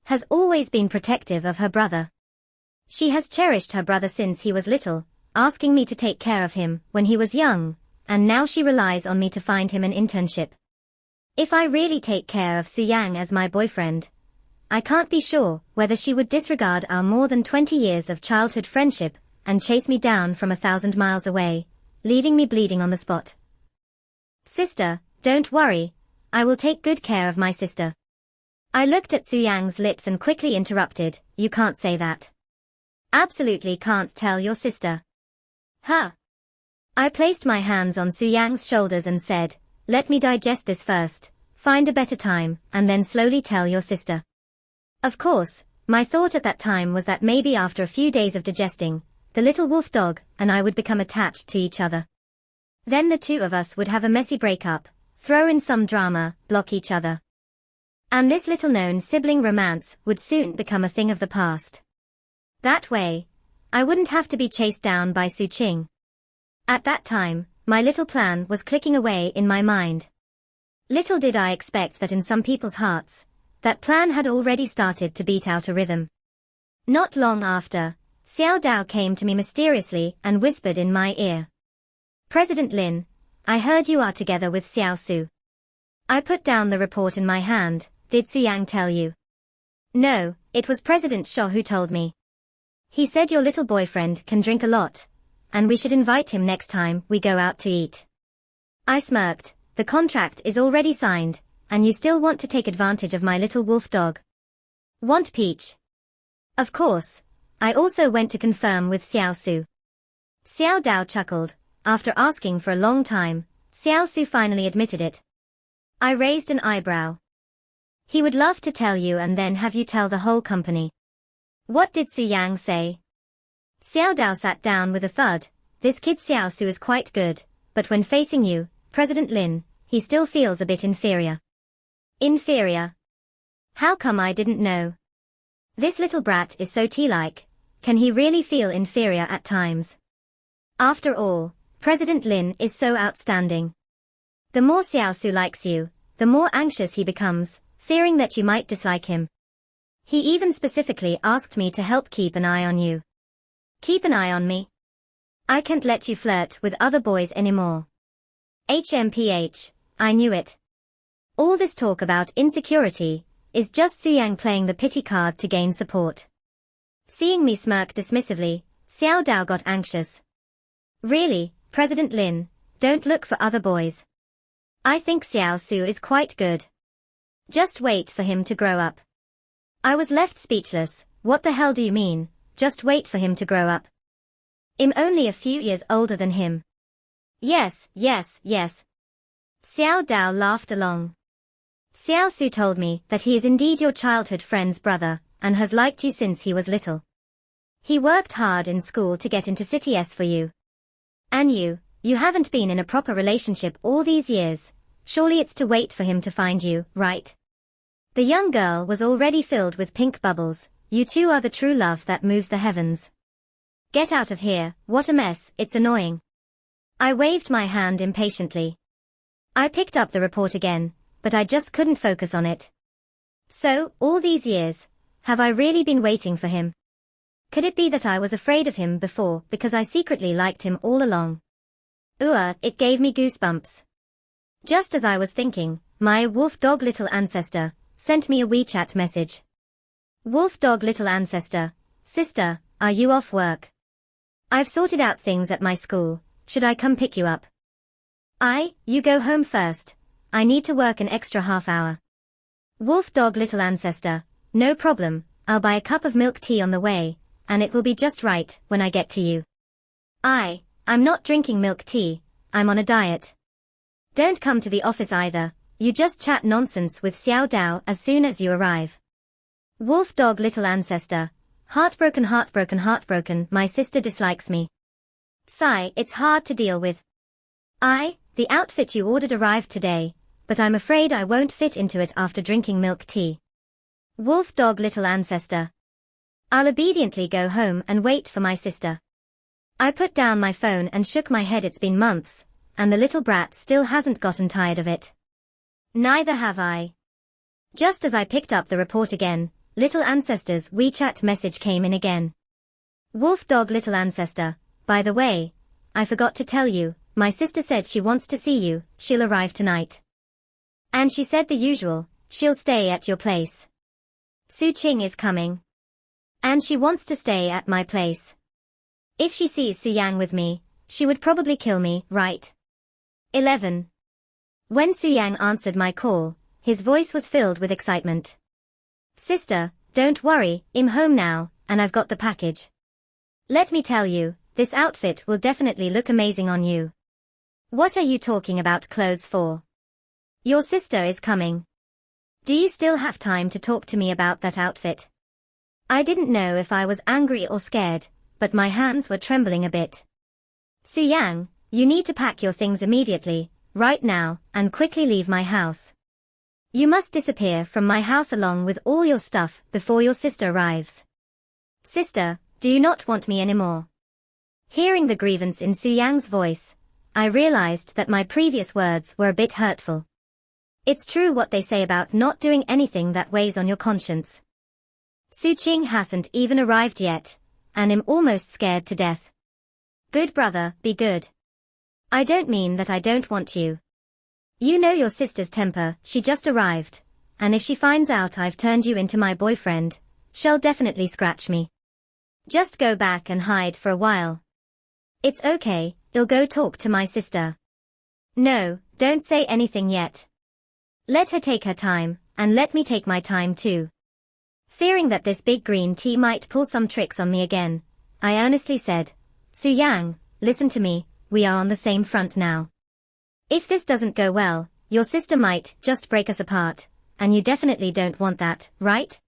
has always been protective of her brother. She has cherished her brother since he was little, asking me to take care of him when he was young, and now she relies on me to find him an internship. If I really take care of Su-yang as my boyfriend, I can't be sure whether she would disregard our more than 20 years of childhood friendship and chase me down from 1,000 miles away, leaving me bleeding on the spot. Sister, don't worry, I will take good care of my sister. I looked at Su-yang's lips and quickly interrupted, you can't say that. Absolutely can't tell your sister. Huh. I placed my hands on Su-yang's shoulders and said, let me digest this first, find a better time, and then slowly tell your sister. Of course, my thought at that time was that maybe after a few days of digesting, the little wolf dog and I would become attached to each other. Then the two of us would have a messy breakup, throw in some drama, block each other. And this little-known sibling romance would soon become a thing of the past. That way, I wouldn't have to be chased down by Su Qing. At that time, my little plan was clicking away in my mind. Little did I expect that in some people's hearts, that plan had already started to beat out a rhythm. Not long after, Xiao Dao came to me mysteriously and whispered in my ear. President Lin, I heard you are together with Xiao Su. I put down the report in my hand. Did Su Yang tell you? No, it was President Shaw who told me. He said your little boyfriend can drink a lot, and we should invite him next time we go out to eat. I smirked. The contract is already signed, and you still want to take advantage of my little wolf dog. Want peach? Of course. I also went to confirm with Xiao Su. Xiao Dao chuckled. After asking for a long time, Xiao Su finally admitted it. I raised an eyebrow. He would love to tell you and then have you tell the whole company. What did Su Yang say? Xiao Dao sat down with a thud. This kid Xiao Su is quite good, but when facing you, President Lin, he still feels a bit inferior. Inferior? How come I didn't know? This little brat is so tea-like. Can he really feel inferior at times? After all, President Lin is so outstanding. The more Xiao Su likes you, the more anxious he becomes, fearing that you might dislike him. He even specifically asked me to help keep an eye on you. Keep an eye on me? I can't let you flirt with other boys anymore. HMPH, I knew it. All this talk about insecurity is just Su Yang playing the pity card to gain support. Seeing me smirk dismissively, Xiao Dao got anxious. Really, President Lin, don't look for other boys. I think Xiao Su is quite good. Just wait for him to grow up. I was left speechless. What the hell do you mean, just wait for him to grow up? I'm only a few years older than him. Yes. Xiao Dao laughed along. Xiao Su told me that he is indeed your childhood friend's brother, and has liked you since he was little. He worked hard in school to get into City S for you. And you haven't been in a proper relationship all these years. Surely it's to wait for him to find you, right? The young girl was already filled with pink bubbles. You two are the true love that moves the heavens. Get out of here, what a mess, it's annoying. I waved my hand impatiently. I picked up the report again, but I just couldn't focus on it. So, all these years, have I really been waiting for him? Could it be that I was afraid of him before because I secretly liked him all along? It gave me goosebumps. Just as I was thinking, my wolf dog little ancestor sent me a WeChat message. Wolf dog little ancestor, sister, are you off work? I've sorted out things at my school, should I come pick you up? You go home first. I need to work an extra half hour. Wolf dog little ancestor, no problem, I'll buy a cup of milk tea on the way, and it will be just right when I get to you. I'm not drinking milk tea, I'm on a diet. Don't come to the office either, you just chat nonsense with Xiao Dao as soon as you arrive. Wolf dog little ancestor, heartbroken, my sister dislikes me. Sigh, it's hard to deal with. The outfit you ordered arrived today, but I'm afraid I won't fit into it after drinking milk tea. Wolf dog little ancestor. I'll obediently go home and wait for my sister. I put down my phone and shook my head. It's been months, and the little brat still hasn't gotten tired of it. Neither have I. Just as I picked up the report again, little ancestor's WeChat message came in again. Wolf dog little ancestor, by the way, I forgot to tell you, my sister said she wants to see you, she'll arrive tonight. And she said the usual, she'll stay at your place. Su Qing is coming. And she wants to stay at my place. If she sees Su Yang with me, she would probably kill me, right? 11. When Su Yang answered my call, his voice was filled with excitement. Sister, don't worry, I'm home now, and I've got the package. Let me tell you, this outfit will definitely look amazing on you. What are you talking about clothes for? Your sister is coming. Do you still have time to talk to me about that outfit? I didn't know if I was angry or scared, but my hands were trembling a bit. Su Yang, you need to pack your things immediately, right now, and quickly leave my house. You must disappear from my house along with all your stuff before your sister arrives. Sister, do you not want me anymore? Hearing the grievance in Su Yang's voice, I realized that my previous words were a bit hurtful. It's true what they say about not doing anything that weighs on your conscience. Su Qing hasn't even arrived yet, and I'm almost scared to death. Good brother, be good. I don't mean that I don't want you. You know your sister's temper, she just arrived, and if she finds out I've turned you into my boyfriend, she'll definitely scratch me. Just go back and hide for a while. It's okay, I'll go talk to my sister. No, don't say anything yet. Let her take her time, and let me take my time too. Fearing that this big green tea might pull some tricks on me again, I earnestly said, Su Yang, listen to me, we are on the same front now. If this doesn't go well, your sister might just break us apart, and you definitely don't want that, right?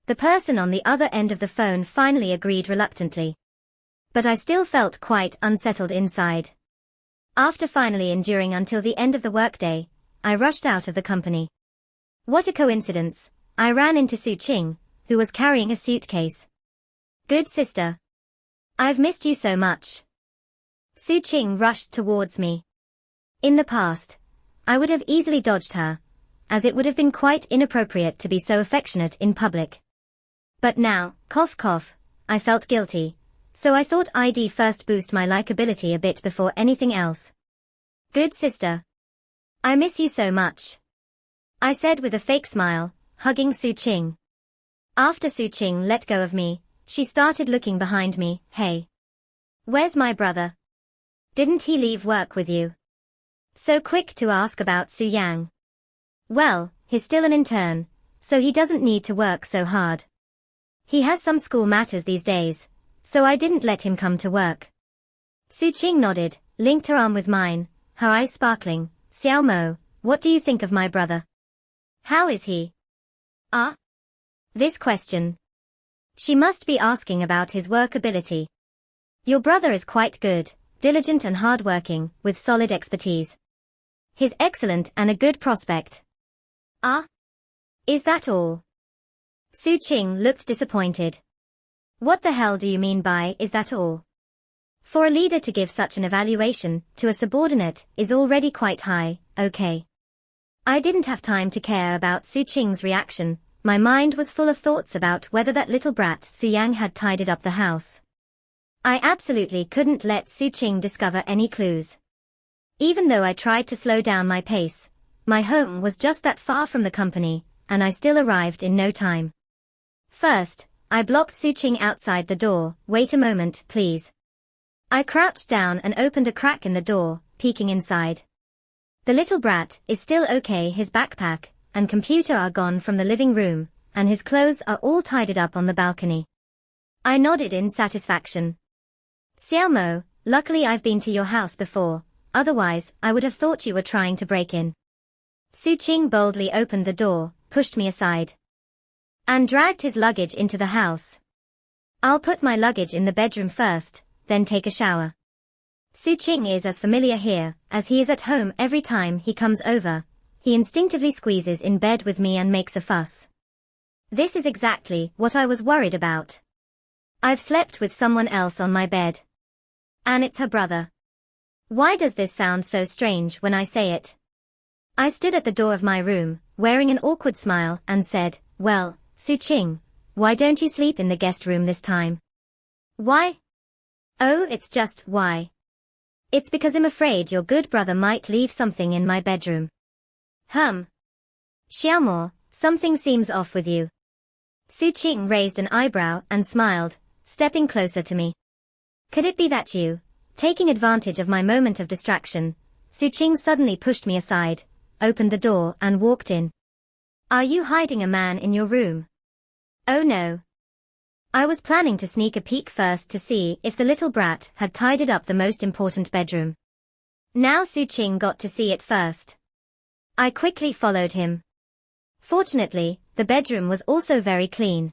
The person on the other end of the phone finally agreed reluctantly. But I still felt quite unsettled inside. After finally enduring until the end of the workday, I rushed out of the company. What a coincidence, I ran into Su Qing, who was carrying a suitcase. Good sister. I've missed you so much. Su Qing rushed towards me. In the past, I would have easily dodged her, as it would have been quite inappropriate to be so affectionate in public. But now, cough cough, I felt guilty, so I thought I'd first boost my likability a bit before anything else. Good sister. I miss you so much. I said with a fake smile, hugging Su Qing. After Su Qing let go of me, she started looking behind me. Hey. Where's my brother? Didn't he leave work with you? So quick to ask about Su Yang. Well, he's still an intern, so he doesn't need to work so hard. He has some school matters these days, so I didn't let him come to work. Su Qing nodded, linked her arm with mine, her eyes sparkling. Xiao Mo, what do you think of my brother? How is he? Ah? This question. She must be asking about his work ability. Your brother is quite good, diligent and hardworking, with solid expertise. He's excellent and a good prospect. Ah? Is that all? Su Qing looked disappointed. What the hell do you mean by is that all? For a leader to give such an evaluation to a subordinate is already quite high, okay. I didn't have time to care about Su Qing's reaction, my mind was full of thoughts about whether that little brat Su Yang had tidied up the house. I absolutely couldn't let Su Qing discover any clues. Even though I tried to slow down my pace, my home was just that far from the company, and I still arrived in no time. First, I blocked Su Qing outside the door. Wait a moment, please. I crouched down and opened a crack in the door, peeking inside. The little brat is still okay. His backpack and computer are gone from the living room, and his clothes are all tidied up on the balcony. I nodded in satisfaction. Xiao Mo, luckily I've been to your house before, otherwise I would have thought you were trying to break in. Su Qing boldly opened the door, pushed me aside, and dragged his luggage into the house. I'll put my luggage in the bedroom first, then take a shower. Su Qing is as familiar here as he is at home. Every time he comes over, he instinctively squeezes in bed with me and makes a fuss. This is exactly what I was worried about. I've slept with someone else on my bed. And it's her brother. Why does this sound so strange when I say it? I stood at the door of my room, wearing an awkward smile, and said, well, Su Qing, why don't you sleep in the guest room this time? Why? Oh, it's just, why? It's because I'm afraid your good brother might leave something in my bedroom. Xiaomo, something seems off with you. Su Qing raised an eyebrow and smiled, stepping closer to me. Could it be that you, taking advantage of my moment of distraction, Su Qing suddenly pushed me aside, opened the door and walked in. Are you hiding a man in your room? Oh no. I was planning to sneak a peek first to see if the little brat had tidied up the most important bedroom. Now Su Qing got to see it first. I quickly followed him. Fortunately, the bedroom was also very clean.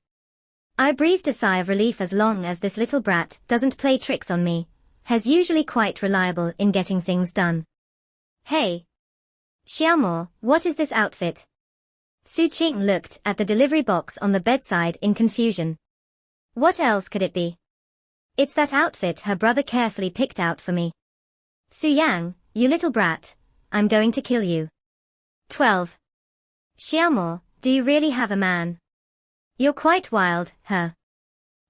I breathed a sigh of relief. As long as this little brat doesn't play tricks on me, he's usually quite reliable in getting things done. Hey. Xiaomo, what is this outfit? Su Qing looked at the delivery box on the bedside in confusion. What else could it be? It's that outfit her brother carefully picked out for me. Su Yang, you little brat, I'm going to kill you. 12. Xiaomo, do you really have a man? You're quite wild, huh?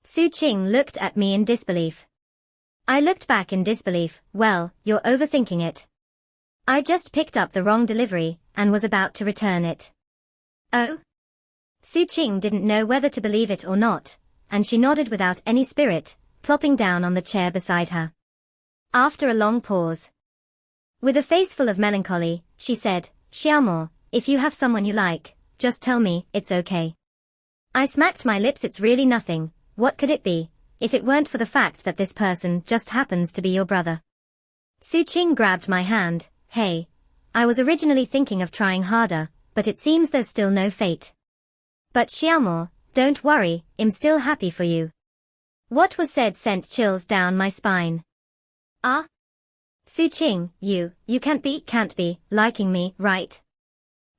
Su Qing looked at me in disbelief. I looked back in disbelief. Well, you're overthinking it. I just picked up the wrong delivery, and was about to return it. Oh? Su Qing didn't know whether to believe it or not, and she nodded without any spirit, plopping down on the chair beside her. After a long pause, with a face full of melancholy, she said, Xiaomo, if you have someone you like, just tell me, it's okay. I smacked my lips. It's really nothing. What could it be, if it weren't for the fact that this person just happens to be your brother? Su Qing grabbed my hand. Hey, I was originally thinking of trying harder, but it seems there's still no fate. But Xiaomo, don't worry, I'm still happy for you. What was said sent chills down my spine. Ah? Su Qing, you can't be, liking me, right?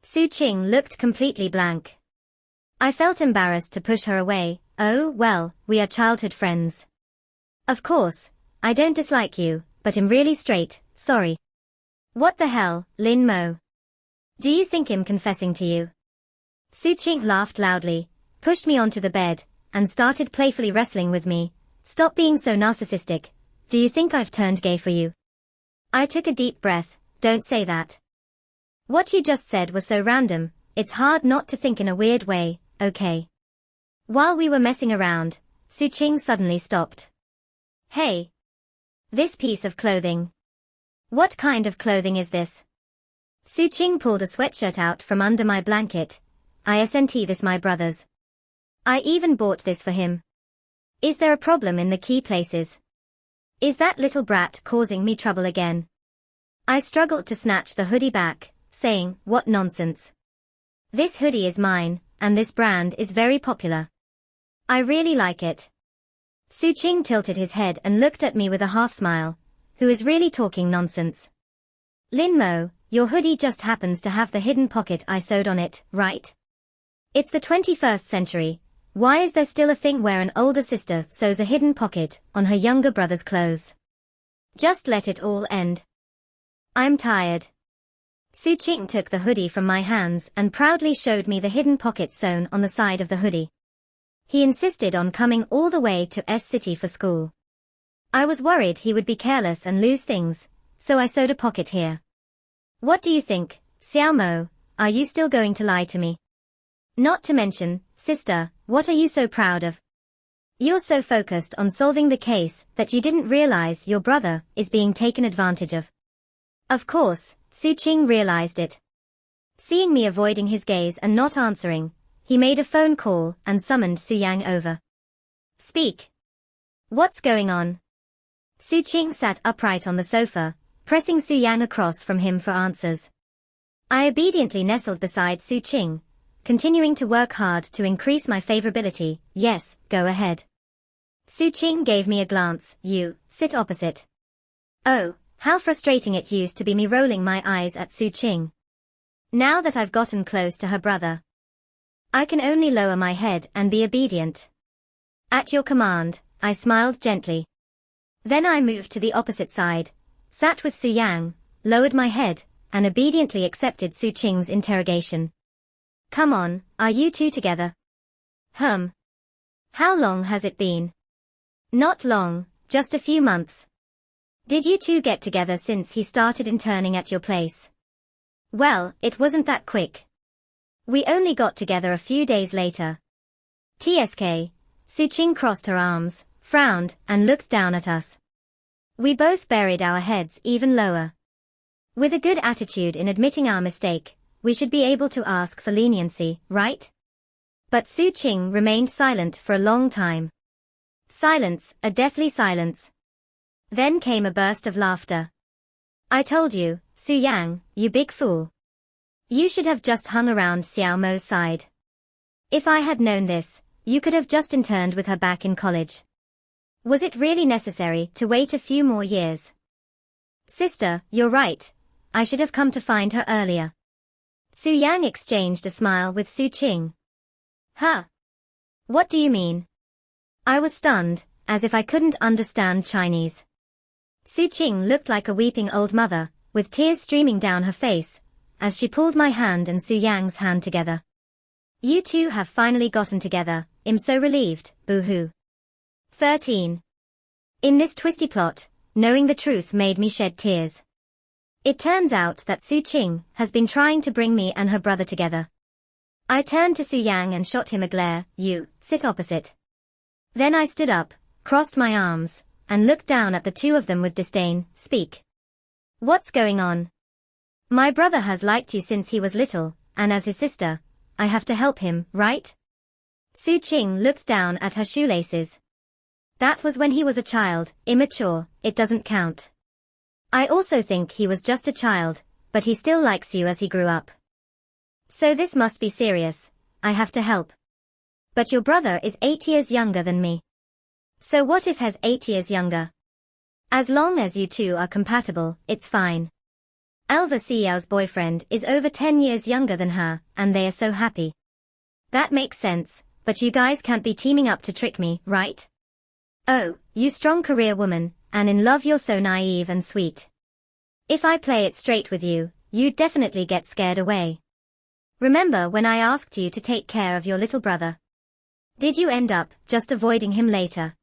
Su Qing looked completely blank. I felt embarrassed to push her away. Oh, well, we are childhood friends. Of course, I don't dislike you, but I'm really straight, sorry. What the hell, Lin Mo? Do you think I'm confessing to you? Su Qing laughed loudly, pushed me onto the bed, and started playfully wrestling with me. Stop being so narcissistic. Do you think I've turned gay for you? I took a deep breath. Don't say that. What you just said was so random, it's hard not to think in a weird way, okay? While we were messing around, Su Qing suddenly stopped. Hey! This piece of clothing. What kind of clothing is this? Su Qing pulled a sweatshirt out from under my blanket. Isn't this my brother's? I even bought this for him. Is there a problem in the key places? Is that little brat causing me trouble again? I struggled to snatch the hoodie back, saying, what nonsense. This hoodie is mine, and this brand is very popular. I really like it. Su Qing tilted his head and looked at me with a half smile. Who is really talking nonsense? Lin Mo, your hoodie just happens to have the hidden pocket I sewed on it, right? It's the 21st century. Why is there still a thing where an older sister sews a hidden pocket on her younger brother's clothes? Just let it all end. I'm tired. Su Qing took the hoodie from my hands and proudly showed me the hidden pocket sewn on the side of the hoodie. He insisted on coming all the way to S-City for school. I was worried he would be careless and lose things, so I sewed a pocket here. What do you think, Xiaomo? Are you still going to lie to me? Not to mention, sister, what are you so proud of? You're so focused on solving the case that you didn't realize your brother is being taken advantage of. Of course, Su Qing realized it. Seeing me avoiding his gaze and not answering, he made a phone call and summoned Su Yang over. Speak. What's going on? Su Qing sat upright on the sofa, pressing Su Yang across from him for answers. I obediently nestled beside Su Qing, continuing to work hard to increase my favorability. Yes, go ahead. Su Qing gave me a glance. You, sit opposite. Oh, how frustrating it used to be me rolling my eyes at Su Qing. Now that I've gotten close to her brother, I can only lower my head and be obedient. At your command, I smiled gently. Then I moved to the opposite side, sat with Su Yang, lowered my head, and obediently accepted Su Qing's interrogation. Come on, are you two together? How long has it been? Not long, just a few months. Did you two get together since he started interning at your place? Well, it wasn't that quick. We only got together a few days later. TSK, Su Qing crossed her arms, frowned, and looked down at us. We both buried our heads even lower. With a good attitude in admitting our mistake, we should be able to ask for leniency, right? But Su Qing remained silent for a long time. Silence, a deathly silence. Then came a burst of laughter. I told you, Su Yang, you big fool. You should have just hung around Xiao Mo's side. If I had known this, you could have just interned with her back in college. Was it really necessary to wait a few more years? Sister, you're right. I should have come to find her earlier. Su Yang exchanged a smile with Su Qing. Huh? What do you mean? I was stunned, as if I couldn't understand Chinese. Su Qing looked like a weeping old mother, with tears streaming down her face, as she pulled my hand and Su Yang's hand together. You two have finally gotten together, I'm so relieved, boo-hoo. 13. In this twisty plot, knowing the truth made me shed tears. It turns out that Su Qing has been trying to bring me and her brother together. I turned to Su Yang and shot him a glare, you, sit opposite. Then I stood up, crossed my arms, and looked down at the two of them with disdain, speak. What's going on? My brother has liked you since he was little, and as his sister, I have to help him, right? Su Qing looked down at her shoelaces. That was when he was a child, immature, it doesn't count. I also think he was just a child, but he still likes you as he grew up. So this must be serious, I have to help. But your brother is 8 years younger than me. So what if he's 8 years younger? As long as you two are compatible, it's fine. Alva Xiao's boyfriend is over 10 years younger than her, and they are so happy. That makes sense, but you guys can't be teaming up to trick me, right? Oh, you strong career woman, and in love you're so naive and sweet. If I play it straight with you, you'd definitely get scared away. Remember when I asked you to take care of your little brother? Did you end up just avoiding him later?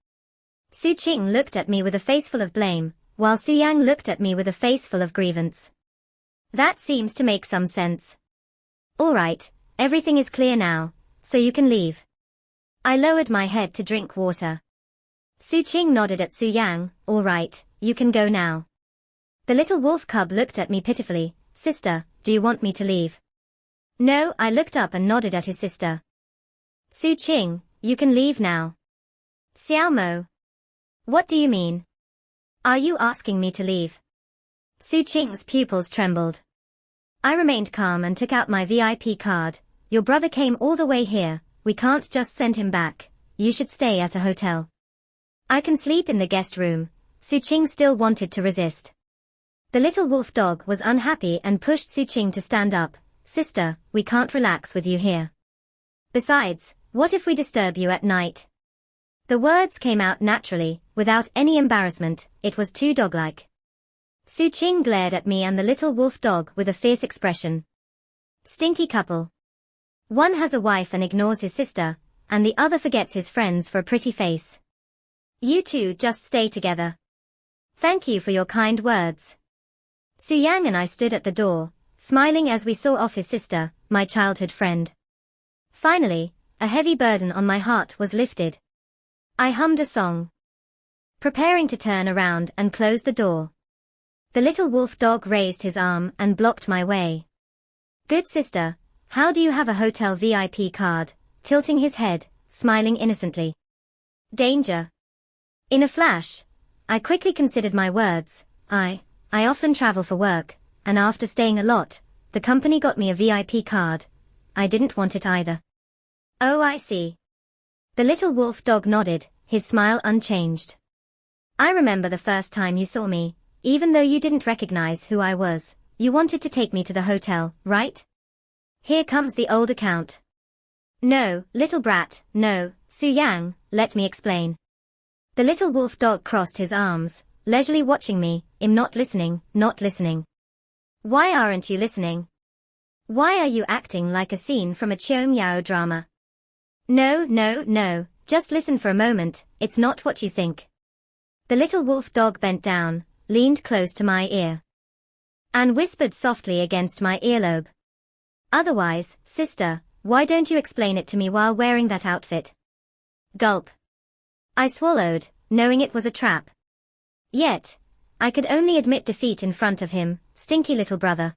Su Qing looked at me with a face full of blame, while Su Yang looked at me with a face full of grievance. That seems to make some sense. Alright, everything is clear now, so you can leave. I lowered my head to drink water. Su Qing nodded at Su Yang, alright, you can go now. The little wolf cub looked at me pitifully, sister, do you want me to leave? No, I looked up and nodded at his sister. Su Qing, you can leave now. Xiao Mo. What do you mean? Are you asking me to leave? Su Qing's pupils trembled. I remained calm and took out my VIP card. Your brother came all the way here, we can't just send him back, you should stay at a hotel. I can sleep in the guest room. Su Qing still wanted to resist. The little wolf dog was unhappy and pushed Su Qing to stand up. Sister, we can't relax with you here. Besides, what if we disturb you at night? The words came out naturally, without any embarrassment, it was too dog-like. Su Qing glared at me and the little wolf dog with a fierce expression. Stinky couple. One has a wife and ignores his sister, and the other forgets his friends for a pretty face. You two just stay together. Thank you for your kind words. Su Yang and I stood at the door, smiling as we saw off his sister, my childhood friend. Finally, a heavy burden on my heart was lifted. I hummed a song, preparing to turn around and close the door. The little wolf dog raised his arm and blocked my way. Good sister, how do you have a hotel VIP card? Tilting his head, smiling innocently. Danger. In a flash, I quickly considered my words. I often travel for work, and after staying a lot, the company got me a VIP card. I didn't want it either. Oh, I see. The little wolf dog nodded, his smile unchanged. I remember the first time you saw me, even though you didn't recognize who I was, you wanted to take me to the hotel, right? Here comes the old account. No, little brat, no, Su Yang, let me explain. The little wolf dog crossed his arms, leisurely watching me. I'm not listening, not listening. Why aren't you listening? Why are you acting like a scene from a Cheong Yao drama? No, just listen for a moment, it's not what you think. The little wolf dog bent down, leaned close to my ear, and whispered softly against my earlobe. Otherwise, sister, why don't you explain it to me while wearing that outfit? Gulp. I swallowed, knowing it was a trap. Yet, I could only admit defeat in front of him, stinky little brother.